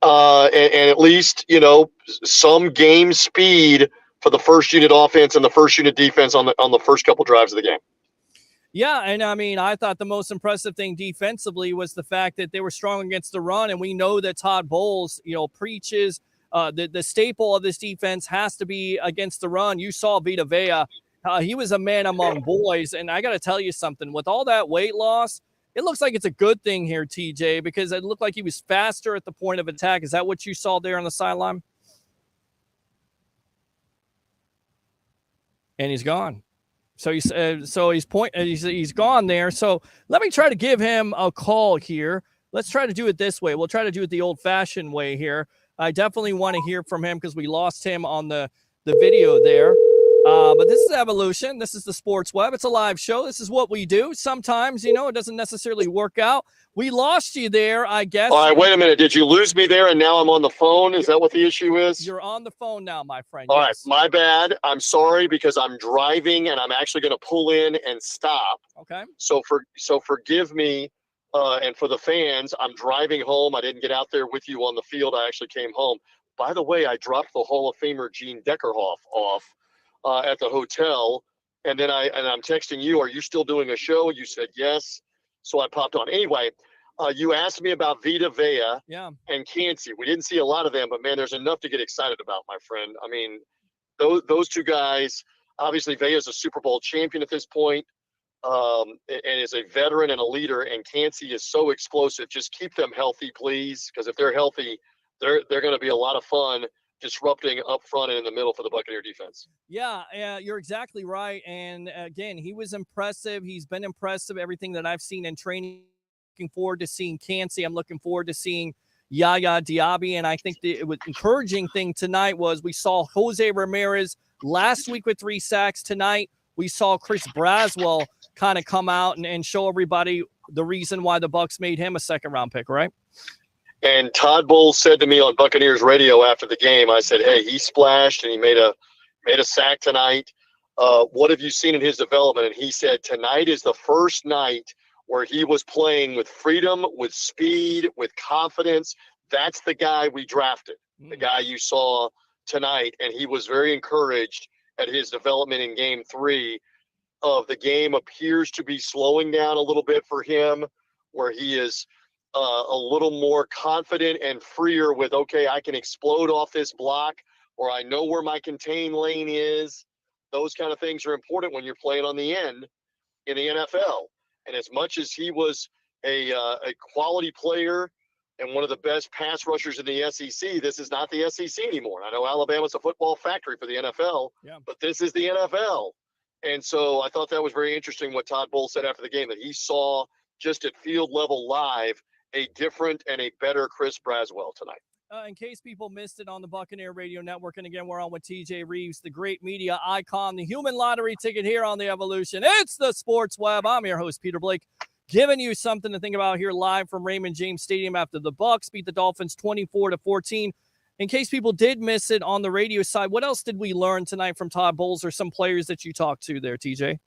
and at least, you know, some game speed for the first unit offense and the first unit defense on the first couple drives of the game. Yeah, and I mean, I thought the most impressive thing defensively was the fact that they were strong against the run, and we know that Todd Bowles, you know, preaches the staple of this defense has to be against the run. You saw Vita Vea. He was a man among boys, and I got to tell you something. With all that weight loss, it looks like it's a good thing here, TJ, because it looked like he was faster at the point of attack. Is that what you saw there on the sideline? And he's gone. So he's gone there. So let me try to give him a call here. Let's try to do it this way. We'll try to do it the old-fashioned way here. I definitely want to hear from him because we lost him on the video there. But this is Evolution. This is the Sports Web. It's a live show. This is what we do. Sometimes, it doesn't necessarily work out. We lost you there, I guess. All right, wait a minute. Did you lose me there and now I'm on the phone? Is that what the issue is? You're on the phone now, my friend. All yes. right, my bad. I'm sorry because I'm driving and I'm actually going to pull in and stop. Okay. So forgive me, and for the fans, I'm driving home. I didn't get out there with you on the field. I actually came home. By the way, I dropped the Hall of Famer Gene Deckerhoff off at the hotel, and then I'm texting you. Are you still doing a show? You said yes, so I popped on. Anyway, you asked me about Vita Vea and Cansey. We didn't see a lot of them, but man, there's enough to get excited about, my friend. I mean, those two guys. Obviously, Vea is a Super Bowl champion at this point. And is a veteran and a leader, and Cansey is so explosive. Just keep them healthy, please, because if they're healthy, they're going to be a lot of fun disrupting up front and in the middle for the Buccaneer defense. Yeah, you're exactly right. And again, he was impressive. He's been impressive, everything that I've seen in training. Looking forward to seeing Cansey. I'm looking forward to seeing Yaya Diaby. And I think the encouraging thing tonight was we saw Jose Ramirez last week with 3 sacks. Tonight, we saw Chris Braswell kind of come out and show everybody the reason why the Bucs made him a second-round pick, right? And Todd Bowles said to me on Buccaneers radio after the game, I said, hey, he splashed and he made a sack tonight. What have you seen in his development? And he said tonight is the first night where he was playing with freedom, with speed, with confidence. That's the guy we drafted, the guy you saw tonight. And he was very encouraged at his development in game 3 of the game. Appears to be slowing down a little bit for him, where he is a little more confident and freer with, okay, I can explode off this block, or I know where my contain lane is. Those kind of things are important when you're playing on the end in the NFL. And as much as he was a quality player and one of the best pass rushers in the SEC, this is not the SEC anymore. I know Alabama's a football factory for the NFL, but this is the NFL. And so I thought that was very interesting what Todd Bowles said after the game, that he saw just at field level live a different and a better Chris Braswell tonight. In case people missed it on the Buccaneer Radio Network, and again, we're on with TJ Reeves, the great media icon, the human lottery ticket here on the Evolution. It's the Sports Web. I'm your host, Peter Blake, giving you something to think about here live from Raymond James Stadium after the Bucs beat the Dolphins 24-14. In case people did miss it on the radio side, what else did we learn tonight from Todd Bowles or some players that you talked to there, TJ?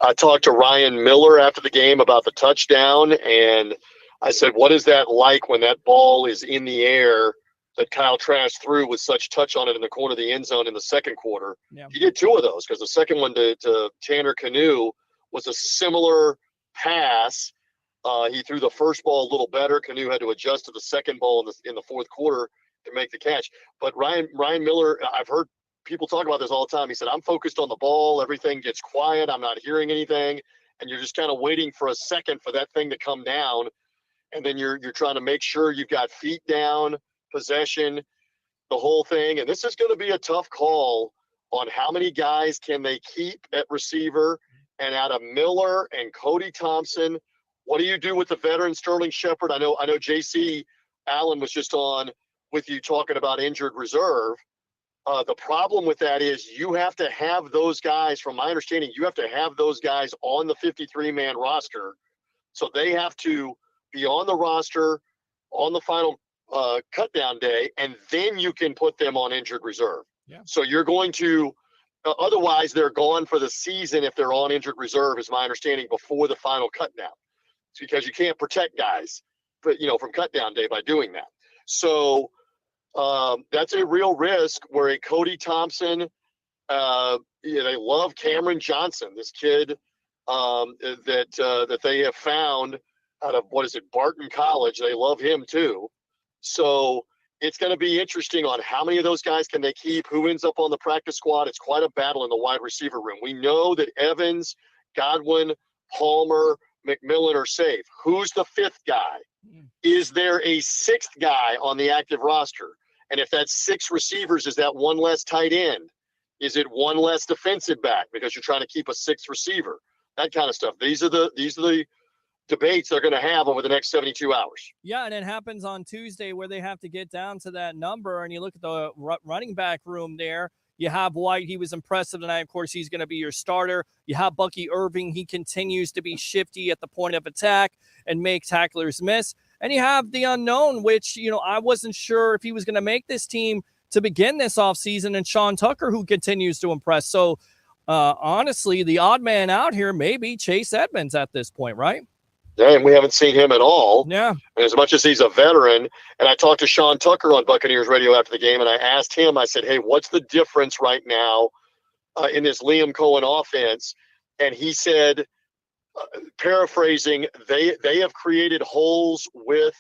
I talked to Ryan Miller after the game about the touchdown, and I said, what is that like when that ball is in the air that Kyle Trask threw with such touch on it in the corner of the end zone in the second quarter? Yeah. He did 2 of those, because the second one to Tanner Canu was a similar pass. He threw the first ball a little better. Canu had to adjust to the second ball in the fourth quarter to make the catch. But Ryan Miller, I've heard people talk about this all the time. He said, I'm focused on the ball. Everything gets quiet. I'm not hearing anything. And you're just kind of waiting for a second for that thing to come down. And then you're trying to make sure you've got feet down, possession, the whole thing. And this is going to be a tough call on how many guys can they keep at receiver. And out of Miller and Cody Thompson, what do you do with the veteran Sterling Shepard? I know J.C. Allen was just on with you talking about injured reserve. The problem with that is you have to have those guys, from my understanding, you have to have those guys on the 53-man roster. So they have to be on the roster on the final cut down day, and then you can put them on injured reserve. Yeah. So you're going to otherwise they're gone for the season if they're on injured reserve, is my understanding, before the final cut down. It's because you can't protect guys, but from cut down day by doing that. So that's a real risk where a Cody Thompson, they love Cameron Johnson, this kid that they have found out of, Barton College. They love him too. So it's going to be interesting on how many of those guys can they keep, who ends up on the practice squad. It's quite a battle in the wide receiver room. We know that Evans, Godwin, Palmer, McMillan are safe. Who's the 5th guy? Is there a 6th guy on the active roster? And if that's 6 receivers, is that 1 less tight end? Is it 1 less defensive back because you're trying to keep a 6th receiver? That kind of stuff. These are the debates they're going to have over the next 72 hours. Yeah, and it happens on Tuesday where they have to get down to that number, and you look at the running back room there. You have White. He was impressive tonight. Of course, he's going to be your starter. You have Bucky Irving. He continues to be shifty at the point of attack and make tacklers miss. And you have the unknown, which, I wasn't sure if he was going to make this team to begin this offseason, and Sean Tucker, who continues to impress. So, honestly, the odd man out here may be Chase Edmonds at this point, right? Yeah, and we haven't seen him at all. Yeah. And as much as he's a veteran, and I talked to Sean Tucker on Buccaneers Radio after the game, and I asked him, I said, hey, what's the difference right now in this Liam Cohen offense? And he said, paraphrasing, they have created holes with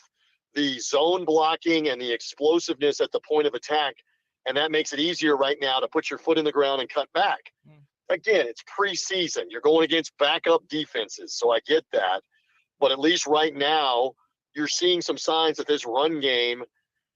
the zone blocking and the explosiveness at the point of attack, and that makes it easier right now to put your foot in the ground and cut back. Again, it's preseason. You're going against backup defenses, so I get that. But at least right now, you're seeing some signs that this run game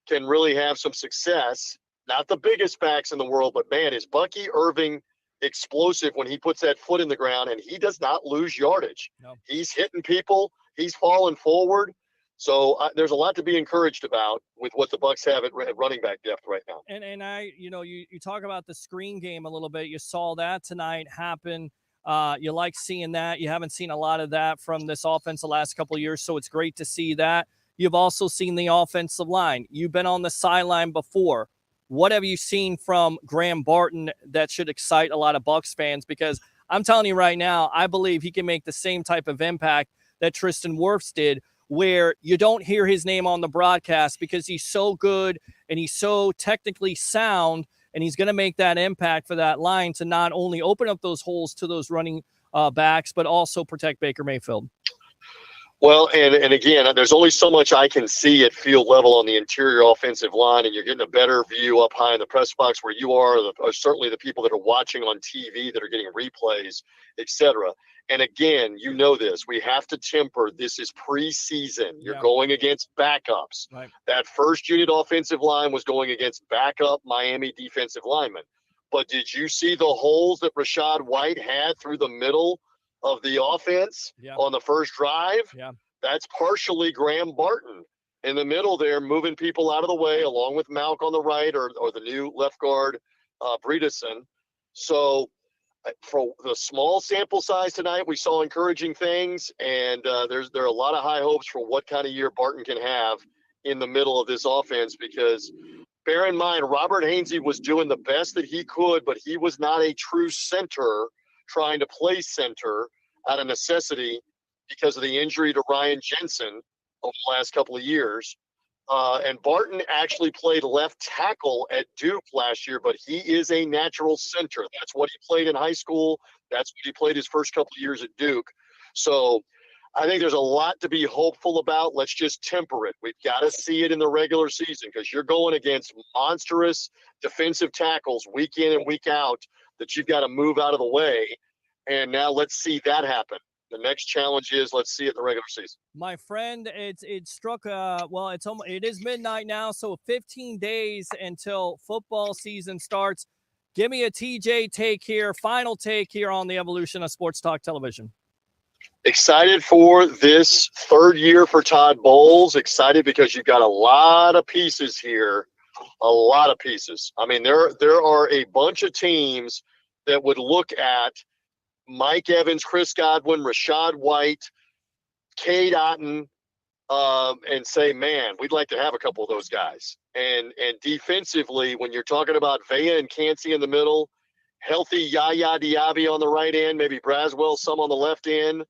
can really have some success. Not the biggest backs in the world, but man, is Bucky Irving explosive when he puts that foot in the ground, and he does not lose yardage. No. He's hitting people. He's falling forward. So there's a lot to be encouraged about with what the Bucs have at running back depth right now. And I, you talk about the screen game a little bit. You saw that tonight happen. You like seeing that. You haven't seen a lot of that from this offense the last couple of years, so it's great to see that. You've also seen the offensive line. You've been on the sideline before. What have you seen from Graham Barton that should excite a lot of Bucs fans? Because I'm telling you right now, I believe he can make the same type of impact that Tristan Wirfs did, where you don't hear his name on the broadcast because he's so good and he's so technically sound, and he's going to make that impact for that line to not only open up those holes to those running backs, but also protect Baker Mayfield. Well, and again, there's only so much I can see at field level on the interior offensive line, and you're getting a better view up high in the press box where you are, or certainly the people that are watching on TV that are getting replays, etc. And again, you know this, we have to temper. This is preseason. You're going against backups. Right. That first unit offensive line was going against backup Miami defensive linemen. But did you see the holes that Rachaad White had through the middle of the offense on the first drive? Yeah. That's partially Graham Barton in the middle there, moving people out of the way, along with Malk on the right, or the new left guard, Peterson. So for the small sample size tonight, we saw encouraging things, and there are a lot of high hopes for what kind of year Barton can have in the middle of this offense, because bear in mind, Robert Hainsey was doing the best that he could, but he was not a true center trying to play center out of necessity because of the injury to Ryan Jensen over the last couple of years. And Barton actually played left tackle at Duke last year, but he is a natural center. That's what he played in high school. That's what he played his first couple of years at Duke. So I think there's a lot to be hopeful about. Let's just temper it. We've got to see it in the regular season, because you're going against monstrous defensive tackles week in and week out that you've got to move out of the way. And now let's see that happen. The next challenge is let's see it in the regular season. My friend, it struck. It is midnight now, so 15 days until football season starts. Give me a TJ take here, final take here on the evolution of Sports Talk Television. Excited for this third year for Todd Bowles. Excited because you've got a lot of pieces here. A lot of pieces. I mean, there are a bunch of teams that would look at Mike Evans, Chris Godwin, Rachaad White, Cade Otton, and say, man, we'd like to have a couple of those guys. And defensively, when you're talking about Vea and Cansey in the middle, healthy Yaya Diaby on the right end, maybe Braswell some on the left end,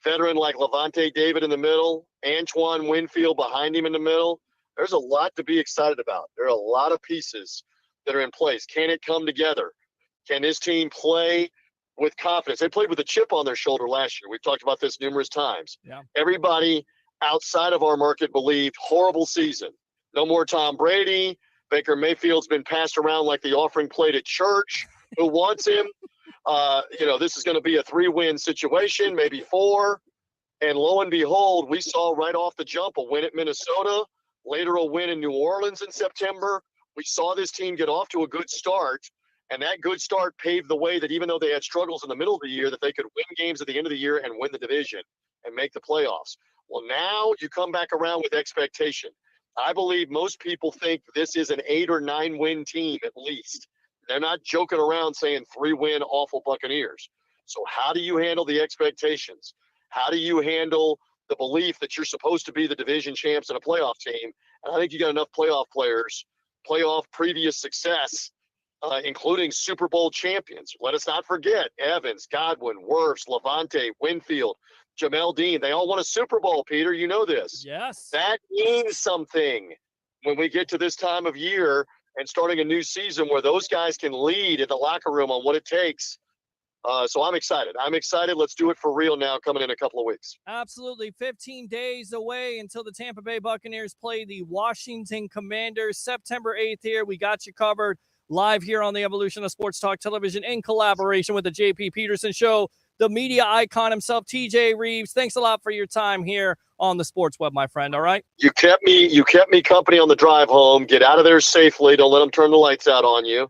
veteran like Levante David in the middle, Antoine Winfield behind him in the middle, there's a lot to be excited about. There are a lot of pieces that are in place. Can it come together? Can this team play with confidence? They played with a chip on their shoulder last year. We've talked about this numerous times. Yeah. Everybody outside of our market believed horrible season. No more Tom Brady. Baker Mayfield's been passed around like the offering plate at church. Who wants him? This is going to be a 3-win situation, maybe 4. And lo and behold, we saw right off the jump a win at Minnesota, later a win in New Orleans in September. We saw this team get off to a good start. And that good start paved the way that even though they had struggles in the middle of the year, that they could win games at the end of the year and win the division and make the playoffs. Well, now you come back around with expectation. I believe most people think this is an 8 or 9 win team at least. They're not joking around saying 3-win awful Buccaneers. So how do you handle the expectations? How do you handle the belief that you're supposed to be the division champs and a playoff team? And I think you got enough playoff players, playoff previous success, including Super Bowl champions. Let us not forget Evans, Godwin, Wirfs, Levante, Winfield, Jamel Dean. They all won a Super Bowl, Peter. You know this. Yes. That means something when we get to this time of year and starting a new season where those guys can lead in the locker room on what it takes. So I'm excited. Let's do it for real now coming in a couple of weeks. Absolutely. 15 days away until the Tampa Bay Buccaneers play the Washington Commanders. September 8th here. We got you covered live here on the Evolution of Sports Talk Television in collaboration with the JP Peterson Show, the media icon himself, TJ Reeves. Thanks a lot for your time here on the Sports Web, my friend. All right. You kept me company on the drive home. Get out of there safely. Don't let them turn the lights out on you.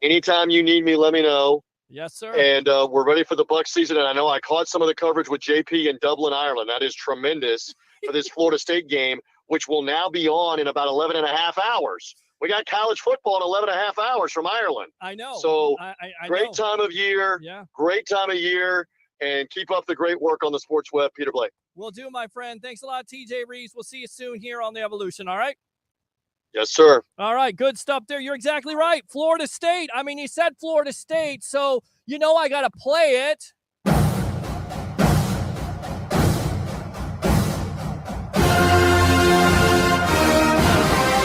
Anytime you need me, let me know. Yes, sir. And we're ready for the Bucs season. And I know I caught some of the coverage with JP in Dublin, Ireland. That is tremendous for this Florida State game, which will now be on in about 11 and a half hours. We got college football in 11 and a half hours from Ireland. I know. So I great know. time of year. Yeah. Great time of year. And keep up the great work on the Sports Web, Peter Blake. Will do, my friend. Thanks a lot, TJ Reeves. We'll see you soon here on the Evolution. All right. Yes, sir. All right, good stuff there. You're exactly right. Florida State. I mean, he said Florida State, so you know I got to play it.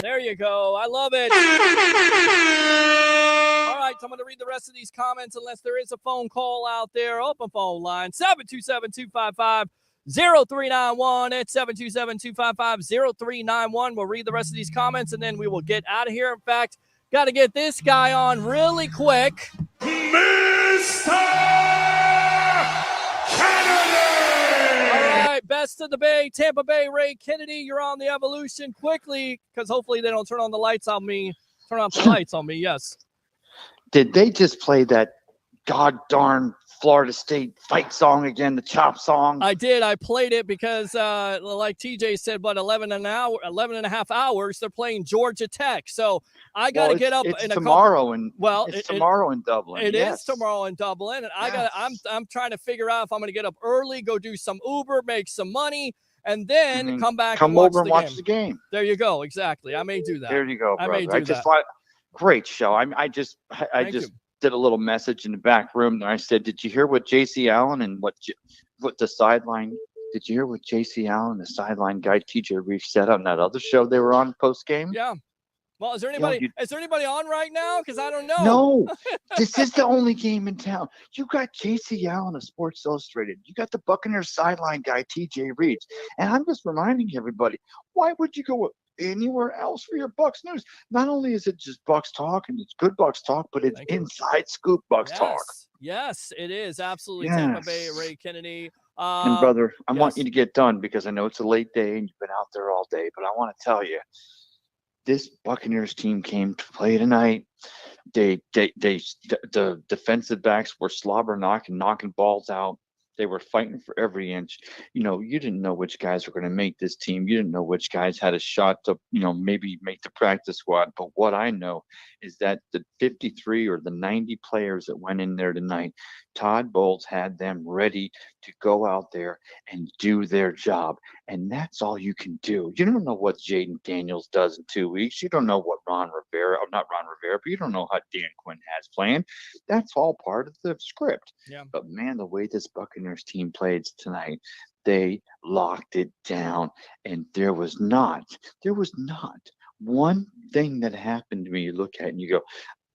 There you go. I love it. All right, so I'm going to read the rest of these comments unless there is a phone call out there. Open phone line, 727-255-0391. It's 727-255-0391. We'll read the rest of these comments, and then we will get out of here. In fact, got to get this guy on really quick. Mr. Kennedy! All right, best of the Bay, Tampa Bay, Ray Kennedy. You're on the Evolution quickly, because hopefully they don't turn on the lights on me. Turn off the lights on me, yes. Did they just play that god darn Florida State fight song again, the chop song? I did. I played it because, like TJ said, 11 and a half hours, they're playing Georgia Tech. So I got to get up it's in a tomorrow couple. It's tomorrow in Dublin. It yes. is tomorrow in Dublin, and I'm trying to figure out if I'm going to get up early, go do some Uber, make some money, and then come back. Come over and watch the game. There you go. Exactly. I may do that. There you go, brother. I may do that. Great show. I just did a little message in the back room there. I said, "Did you hear what J.C. Allen and what the sideline? Did you hear what J.C. Allen, the sideline guy, TJ Reeves, said on that other show they were on post game?" Yeah. Well, is there anybody on right now? Because I don't know. No, this is the only game in town. You got J.C. Allen of Sports Illustrated. You got the Buccaneers sideline guy, TJ Reeves. And I'm just reminding everybody, why would you go anywhere else for your Bucs news? Not only is it just Bucs talk, and it's good Bucs talk, but it's inside scoop Bucs talk. Yes, it is. Absolutely. Yes. Tampa Bay, Ray Kennedy. And brother, I want you to get done because I know it's a late day and you've been out there all day, but I want to tell you, this Buccaneers team came to play tonight. The defensive backs were knocking balls out. They were fighting for every inch. You know, you didn't know which guys were going to make this team. You didn't know which guys had a shot to, maybe make the practice squad. But what I know is that the 53 or the 90 players that went in there tonight, Todd Bowles had them ready to go out there and do their job. And that's all you can do. You don't know what Jaden Daniels does in 2 weeks. You don't know what not Ron Rivera, but you don't know how Dan Quinn has planned. That's all part of the script. Yeah. But man, the way this Buccaneers team played tonight, they locked it down. And there was not one thing that happened to me you look at and you go,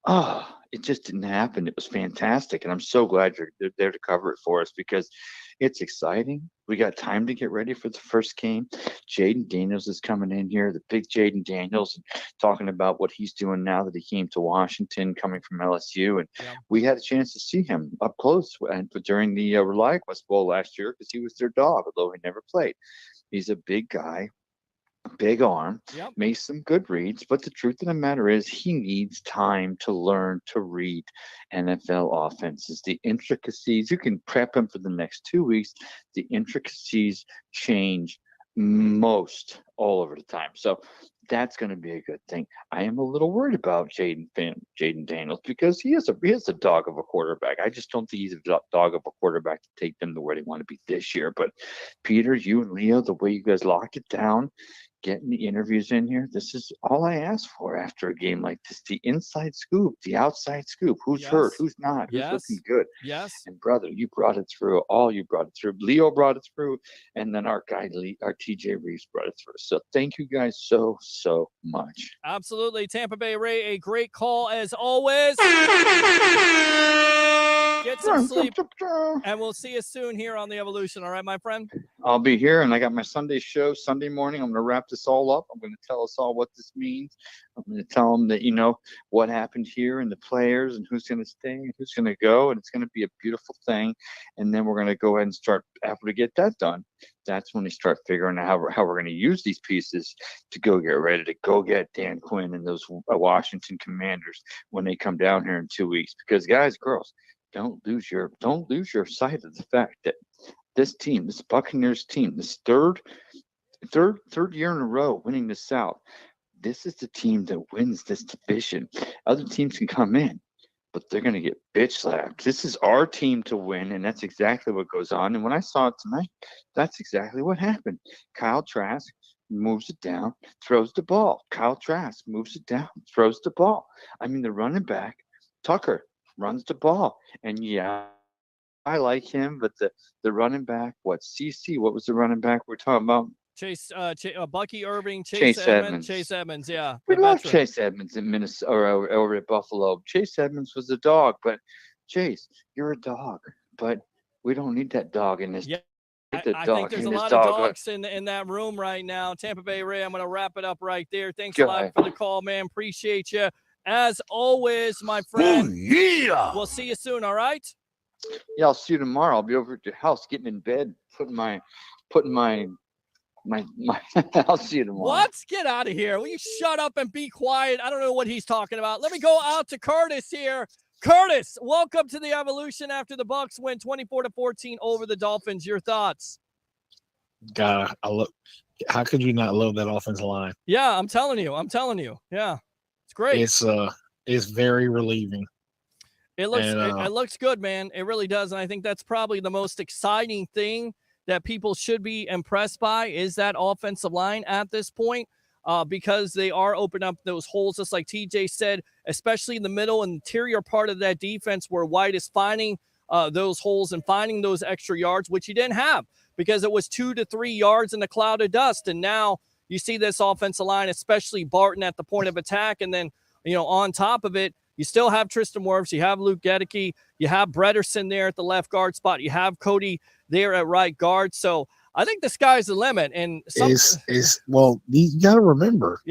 oh, it just didn't happen. It was fantastic. And I'm so glad you're there to cover it for us because it's exciting. We got time to get ready for the first game. Jaden Daniels is coming in here, the big Jaden Daniels, talking about what he's doing now that he came to Washington, coming from LSU. And we had a chance to see him up close during the ReliaQuest Bowl last year because he was their dog, although he never played. He's a big guy. Big arm, makes some good reads, but the truth of the matter is he needs time to learn to read NFL offenses. The intricacies, you can prep him for the next 2 weeks. The intricacies change most all over the time. So That's going to be a good thing. I am a little worried about Jaden Daniels because he is a dog of a quarterback. I just don't think he's a dog of a quarterback to take them to where they want to be this year. But Peter, you and Leo, the way you guys locked it down, getting the interviews in here, this is all I ask for after a game like this. The inside scoop, the outside scoop. Who's hurt? Who's not? Who's looking good? Yes. And brother, you brought it through. You brought it through. Leo brought it through. And then our guy, our TJ Reeves brought it through. So thank you guys so much. Absolutely. Tampa Bay Ray, a great call as always. Get some sleep, and we'll see you soon here on the Evolution. All right, my friend? I'll be here, and I got my Sunday show Sunday morning. I'm going to wrap this all up. I'm going to tell us all what this means. I'm going to tell them that, what happened here and the players and who's going to stay and who's going to go, and it's going to be a beautiful thing. And then we're going to go ahead and start, after we get that done, that's when we start figuring out how we're going to use these pieces to go get ready to go get Dan Quinn and those Washington Commanders when they come down here in 2 weeks. Because guys, girls, don't lose your sight of the fact that this team, this Buccaneers team, this third year in a row winning the South, this is the team that wins this division. Other teams can come in, but they're going to get bitch slapped. This is our team to win, and that's exactly what goes on. And when I saw it tonight, that's exactly what happened. Kyle Trask moves it down, throws the ball. Kyle Trask moves it down, throws the ball. I mean, the running back, Tucker, runs the ball. And yeah, I like him, but the running back, CC, what was the running back we're talking about? Bucky Irving, Chase Edmonds. Chase Edmonds, yeah. We love Chase Edmonds in Minnesota or over at Buffalo. Chase Edmonds was a dog, but Chase, you're a dog, but we don't need that dog in this. Yeah. I think there's a lot of dogs in that room right now. Tampa Bay Ray, I'm going to wrap it up right there. Thanks a lot for the call, man. Appreciate you. As always, my friend. Oh, yeah. We'll see you soon, all right? Yeah, I'll see you tomorrow. I'll be over at your house getting in bed, putting my I'll see you tomorrow. What? Get out of here. Will you shut up and be quiet? I don't know what he's talking about. Let me go out to Curtis here. Curtis, welcome to the Evolution after the Bucs win 24-14 over the Dolphins. Your thoughts? God, how could you not love that offensive line? Yeah, I'm telling you. Yeah. It's great. It's very relieving. It looks good, man. It really does. And I think that's probably the most exciting thing that people should be impressed by is that offensive line at this point, because they are opening up those holes, just like TJ said, especially in the middle and interior part of that defense where White is finding those holes and finding those extra yards, which he didn't have because it was 2 to 3 yards in a cloud of dust. And now you see this offensive line, especially Barton at the point of attack. And then, on top of it, you still have Tristan Wirfs, you have Luke Haggerty, you have Peterson there at the left guard spot, you have Cody there at right guard. So I think the sky's the limit. And you got to remember,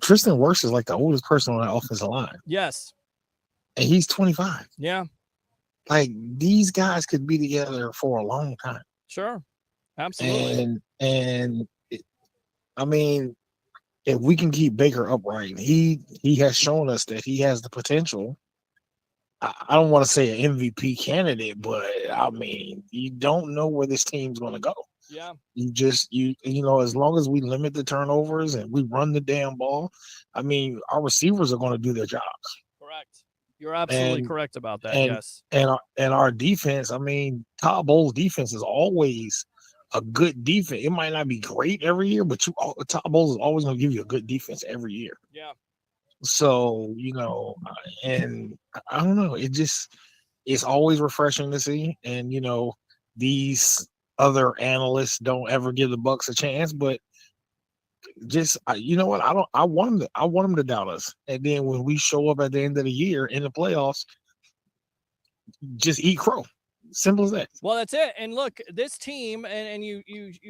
Tristan Wirfs is like the oldest person on the offensive line. Yes, and he's 25. Yeah, like these guys could be together for a long time. Sure, absolutely. And I mean, if we can keep Baker upright, he has shown us that he has the potential. I don't want to say an MVP candidate, but I mean, you don't know where this team's going to go. Yeah. As long as we limit the turnovers and we run the damn ball, I mean, our receivers are going to do their jobs. Correct. You're absolutely correct about that. Yes. And our defense, I mean, Todd Bowles' defense is always a good defense. It might not be great every year, but Todd Bowles is always going to give you a good defense every year. Yeah. So, and I don't know, it's always refreshing to see. And, these other analysts don't ever give the Bucs a chance, but what? I want them to doubt us. And then when we show up at the end of the year in the playoffs, just eat crow. Simple as that. Well, that's it. And look, this team, and you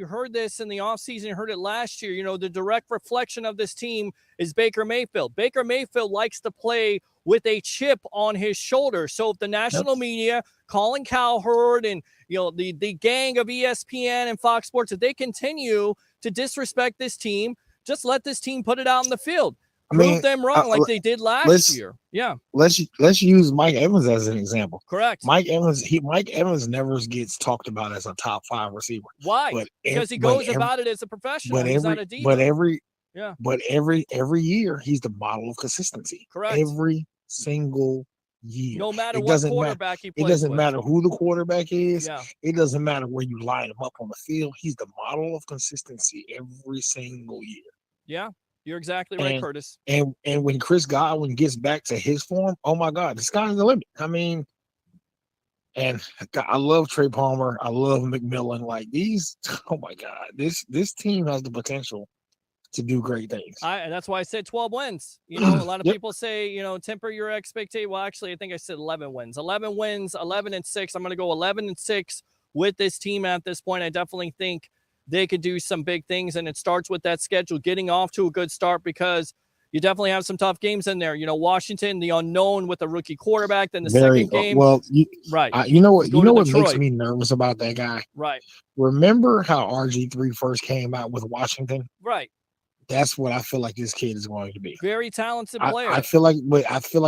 heard this in the offseason, you heard it last year, the direct reflection of this team is Baker Mayfield. Baker Mayfield likes to play with a chip on his shoulder. So if the national media, Colin Cowherd and, the gang of ESPN and Fox Sports, if they continue to disrespect this team, just let this team put it out in the field. Prove them wrong like they did last year. Yeah. Let's use Mike Evans as an example. Correct. Mike Evans never gets talked about as a top 5 receiver. Why? Because he goes about it as a professional. He's not a diva. Yeah. But every year he's the model of consistency. Correct. Every single year. No matter It what doesn't quarterback he It plays doesn't with. matter who the quarterback is. Yeah. It doesn't matter where you line him up on the field. He's the model of consistency every single year. Yeah. You're exactly right, And Curtis. and when Chris Godwin gets back to his form, oh my God, the sky's the limit. I mean, and I love Trey Palmer. I love McMillan. Like these, oh my God, this team has the potential to do great things. That's why I said 12 wins. You know, a lot of Yep. people say, you know, temper your expectation. Well, actually, I think I said 11 wins. 11 wins, 11-6. I'm going to go 11-6 with this team at this point. I definitely think they could do some big things, and it starts with that schedule, getting off to a good start, because you definitely have some tough games in there. You know, Washington, the unknown with a rookie quarterback. Then the second game, right? You know what? Go You to know what Detroit. makes me nervous about that guy? Right, Remember how RG3 first came out with Washington? right. That's what I feel like this kid is going to be. Very talented player. I feel like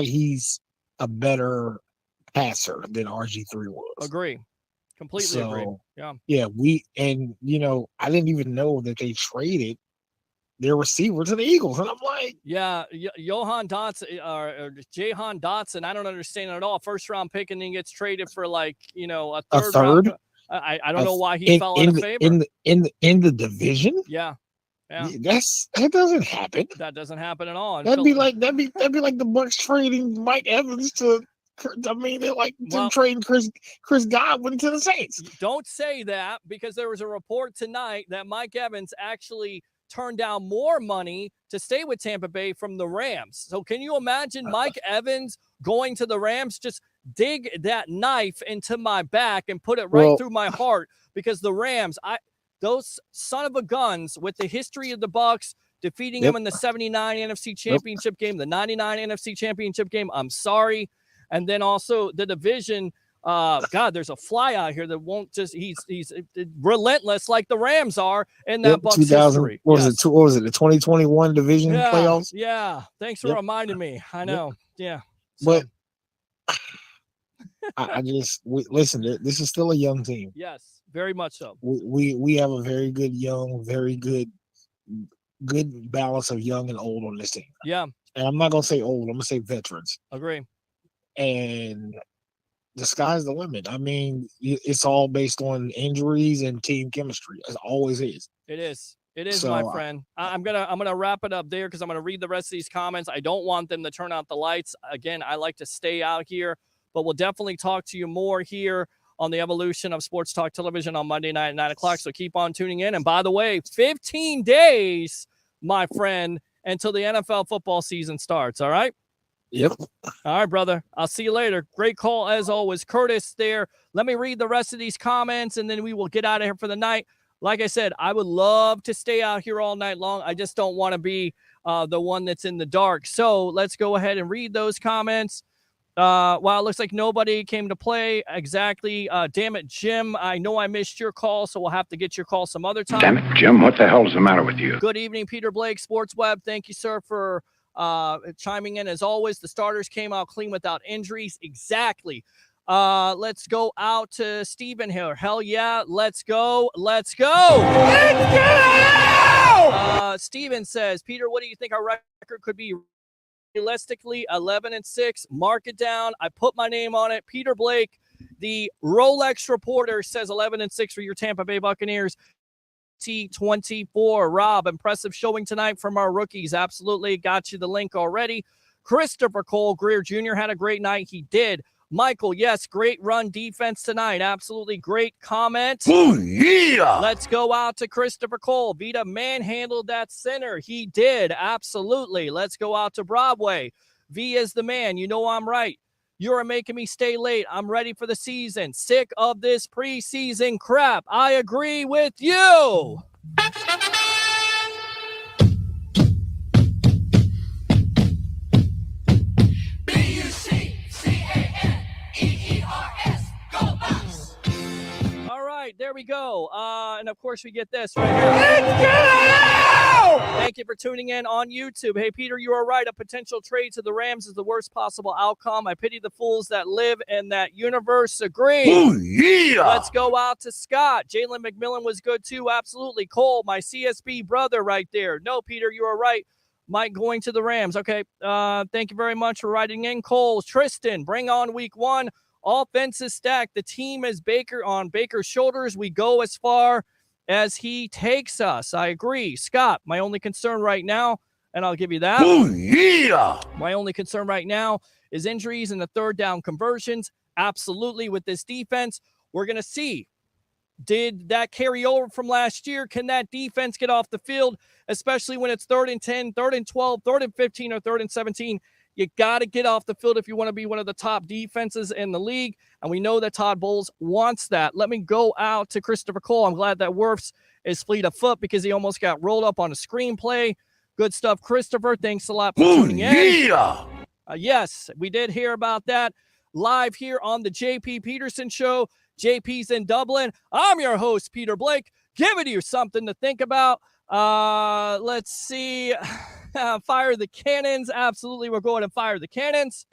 he's a better passer than RG3 was. Agree. Completely agree. Yeah. Yeah, I didn't even know that they traded their receiver to the Eagles. And I'm like, yeah, Jahan Dotson, I don't understand it at all. First round pick, and then gets traded for like, you know, a third? Round. I don't know why he fell out of favor. In the division? Yeah. That doesn't happen. That doesn't happen at all. That'd be like the Bucs trading Mike Evans to. I mean, they're like trading Chris Godwin to the Saints. Don't say that, because there was a report tonight that Mike Evans actually turned down more money to stay with Tampa Bay from the Rams. So can you imagine Mike Evans going to the Rams? Just dig that knife into my back and put it right through my heart, because the Rams, those son of a guns, with the history of the Bucs, defeating them in the 79 NFC Championship game, the 99 NFC Championship game. I'm sorry. And then also the division. God, there's a fly out here that won't just, he's relentless like the Rams are in that Bucs history. What was it? The 2021 division playoffs? Yeah. Thanks for reminding me. I know. Yeah. So. But I just listen. This is still a young team. Yes, very much so. We have a very good good balance of young and old on this team. Yeah. And I'm not gonna say old. I'm gonna say veterans. Agree. And the sky's the limit. I mean, it's all based on injuries and team chemistry. It always is. It is. It is, my friend. I'm gonna wrap it up there, because I'm gonna read the rest of these comments. I don't want them to turn out the lights. Again, I like to stay out here, but we'll definitely talk to you more here on the evolution of Sports Talk Television on Monday night at 9 o'clock. So keep on tuning in. And by the way, 15 days, my friend, until the NFL football season starts. All right. Yep. All right, brother. I'll see you later. Great call as always, Curtis there. Let me read the rest of these comments, and then we will get out of here for the night. Like I said, I would love to stay out here all night long. I just don't want to be the one that's in the dark. So let's go ahead and read those comments. Well, it looks like nobody came to play. Exactly. Damn it, Jim. I know I missed your call, so we'll have to get your call some other time. Damn it, Jim. What the hell's the matter with you? Good evening, Peter Blake, Sports Web. Thank you, sir, for chiming in. As always, the starters came out clean without injuries. Exactly. Let's go out to Steven here. Hell yeah. Let's go. Let's go. Let's go. Steven says, Peter, what do you think our record could be? Realistically, 11-6. Mark it down. I put my name on it. Peter Blake, the Rolex reporter, says 11-6 for your Tampa Bay Buccaneers. T24. Rob, impressive showing tonight from our rookies. Absolutely. Got you the link already. Christopher Cole Greer Jr. had a great night. He did. Michael, yes, great run defense tonight. Absolutely great comment. Oh, yeah. Let's go out to Christopher Cole. Vita manhandled that center. He did. Absolutely. Let's go out to Broadway. V is the man. You know I'm right. You're making me stay late. I'm ready for the season. Sick of this preseason crap. I agree with you. B-U-C-C-A-N-E-E-R-S. Go Bucs. All right, there we go. And of course we get this right here. Let's go! Thank you for tuning in on YouTube. Hey, Peter, you are right. A potential trade to the Rams is the worst possible outcome. I pity the fools that live in that universe. Agree. Oh, yeah. Let's go out to Scott. Jalen McMillan was good too. Absolutely. Cole, my CSB brother right there. No, Peter, you are right. Mike going to the Rams. Okay. Thank you very much for writing in. Cole, Tristan, bring on week 1. Offense is stacked. The team is on Baker's shoulders. We go as far as he takes us. I agree. Scott, my only concern right now, and I'll give you that. Oh, yeah. My only concern right now is injuries and the third down conversions. Absolutely. With this defense, we're going to see. Did that carry over from last year? Can that defense get off the field, especially when it's 3rd and 10, 3rd and 12, 3rd and 15, or 3rd and 17? You got to get off the field if you want to be one of the top defenses in the league, and we know that Todd Bowles wants that. Let me go out to Christopher Cole. I'm glad that Wirfs is fleet of foot because he almost got rolled up on a screenplay. Good stuff, Christopher. Thanks a lot for tuning in. Yeah. Yes, we did hear about that live here on the JP Peterson Show. JP's in Dublin. I'm your host, Peter Blake, giving you something to think about. Let's see. Fire the cannons. Absolutely, we're going to fire the cannons.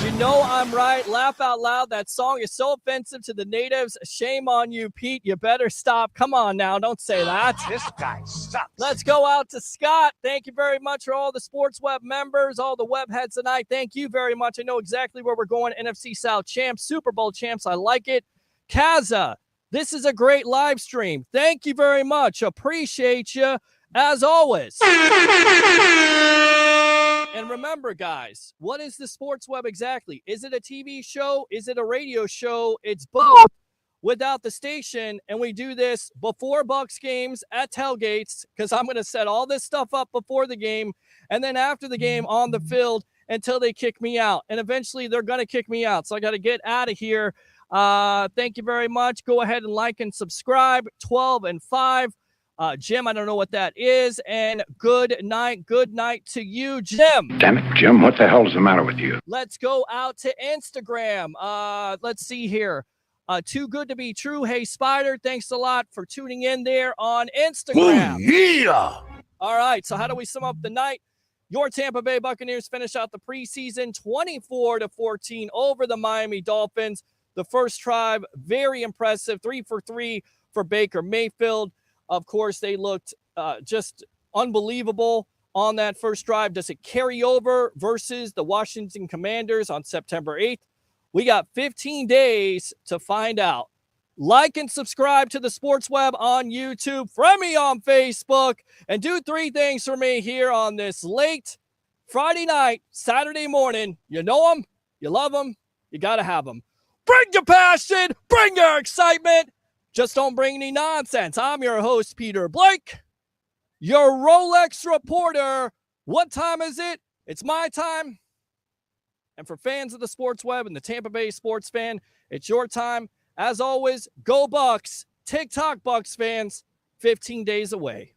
You know I'm right. Laugh out loud. That song is so offensive to the natives. Shame on you, Pete. You better stop. Come on now. Don't say that. This guy sucks. Let's go out to Scott. Thank you very much for all the Sports Web members, all the web heads tonight. Thank you very much. I know exactly where we're going. NFC South champs, Super Bowl champs. I like it. Kaza, this is a great live stream. Thank you very much. Appreciate you as always. And remember, guys, what is the Sports Web exactly? Is it a TV show? Is it a radio show? It's both without the station. And we do this before Bucs games at tailgates because I'm going to set all this stuff up before the game and then after the game on the field until they kick me out. And eventually they're going to kick me out. So I got to get out of here. Thank you very much. Go ahead and like and subscribe. 12 and 5. Jim, I don't know what that is. And good night. Good night to you, Jim. Damn it, Jim, what the hell is the matter with you? Let's go out to Instagram. Let's see here. Too good to be true. Hey, Spider, thanks a lot for tuning in there on Instagram. Oh, yeah. All right, so how do we sum up the night? Your Tampa Bay Buccaneers finish out the preseason 24-14 over the Miami Dolphins. The first drive, very impressive. 3 for 3 for Baker Mayfield. Of course, they looked just unbelievable on that first drive. Does it carry over versus the Washington Commanders on September 8th? We got 15 days to find out. Like and subscribe to the Sports Web on YouTube. Friend me on Facebook. And do 3 things for me here on this late Friday night, Saturday morning. You know them. You love them. You got to have them. Bring your passion. Bring your excitement. Just don't bring any nonsense. I'm your host, Peter Blake, your Rolex reporter. What time is it? It's my time. And for fans of the Sports Web and the Tampa Bay sports fan, it's your time. As always, go Bucs. TikTok Bucs fans, 15 days away.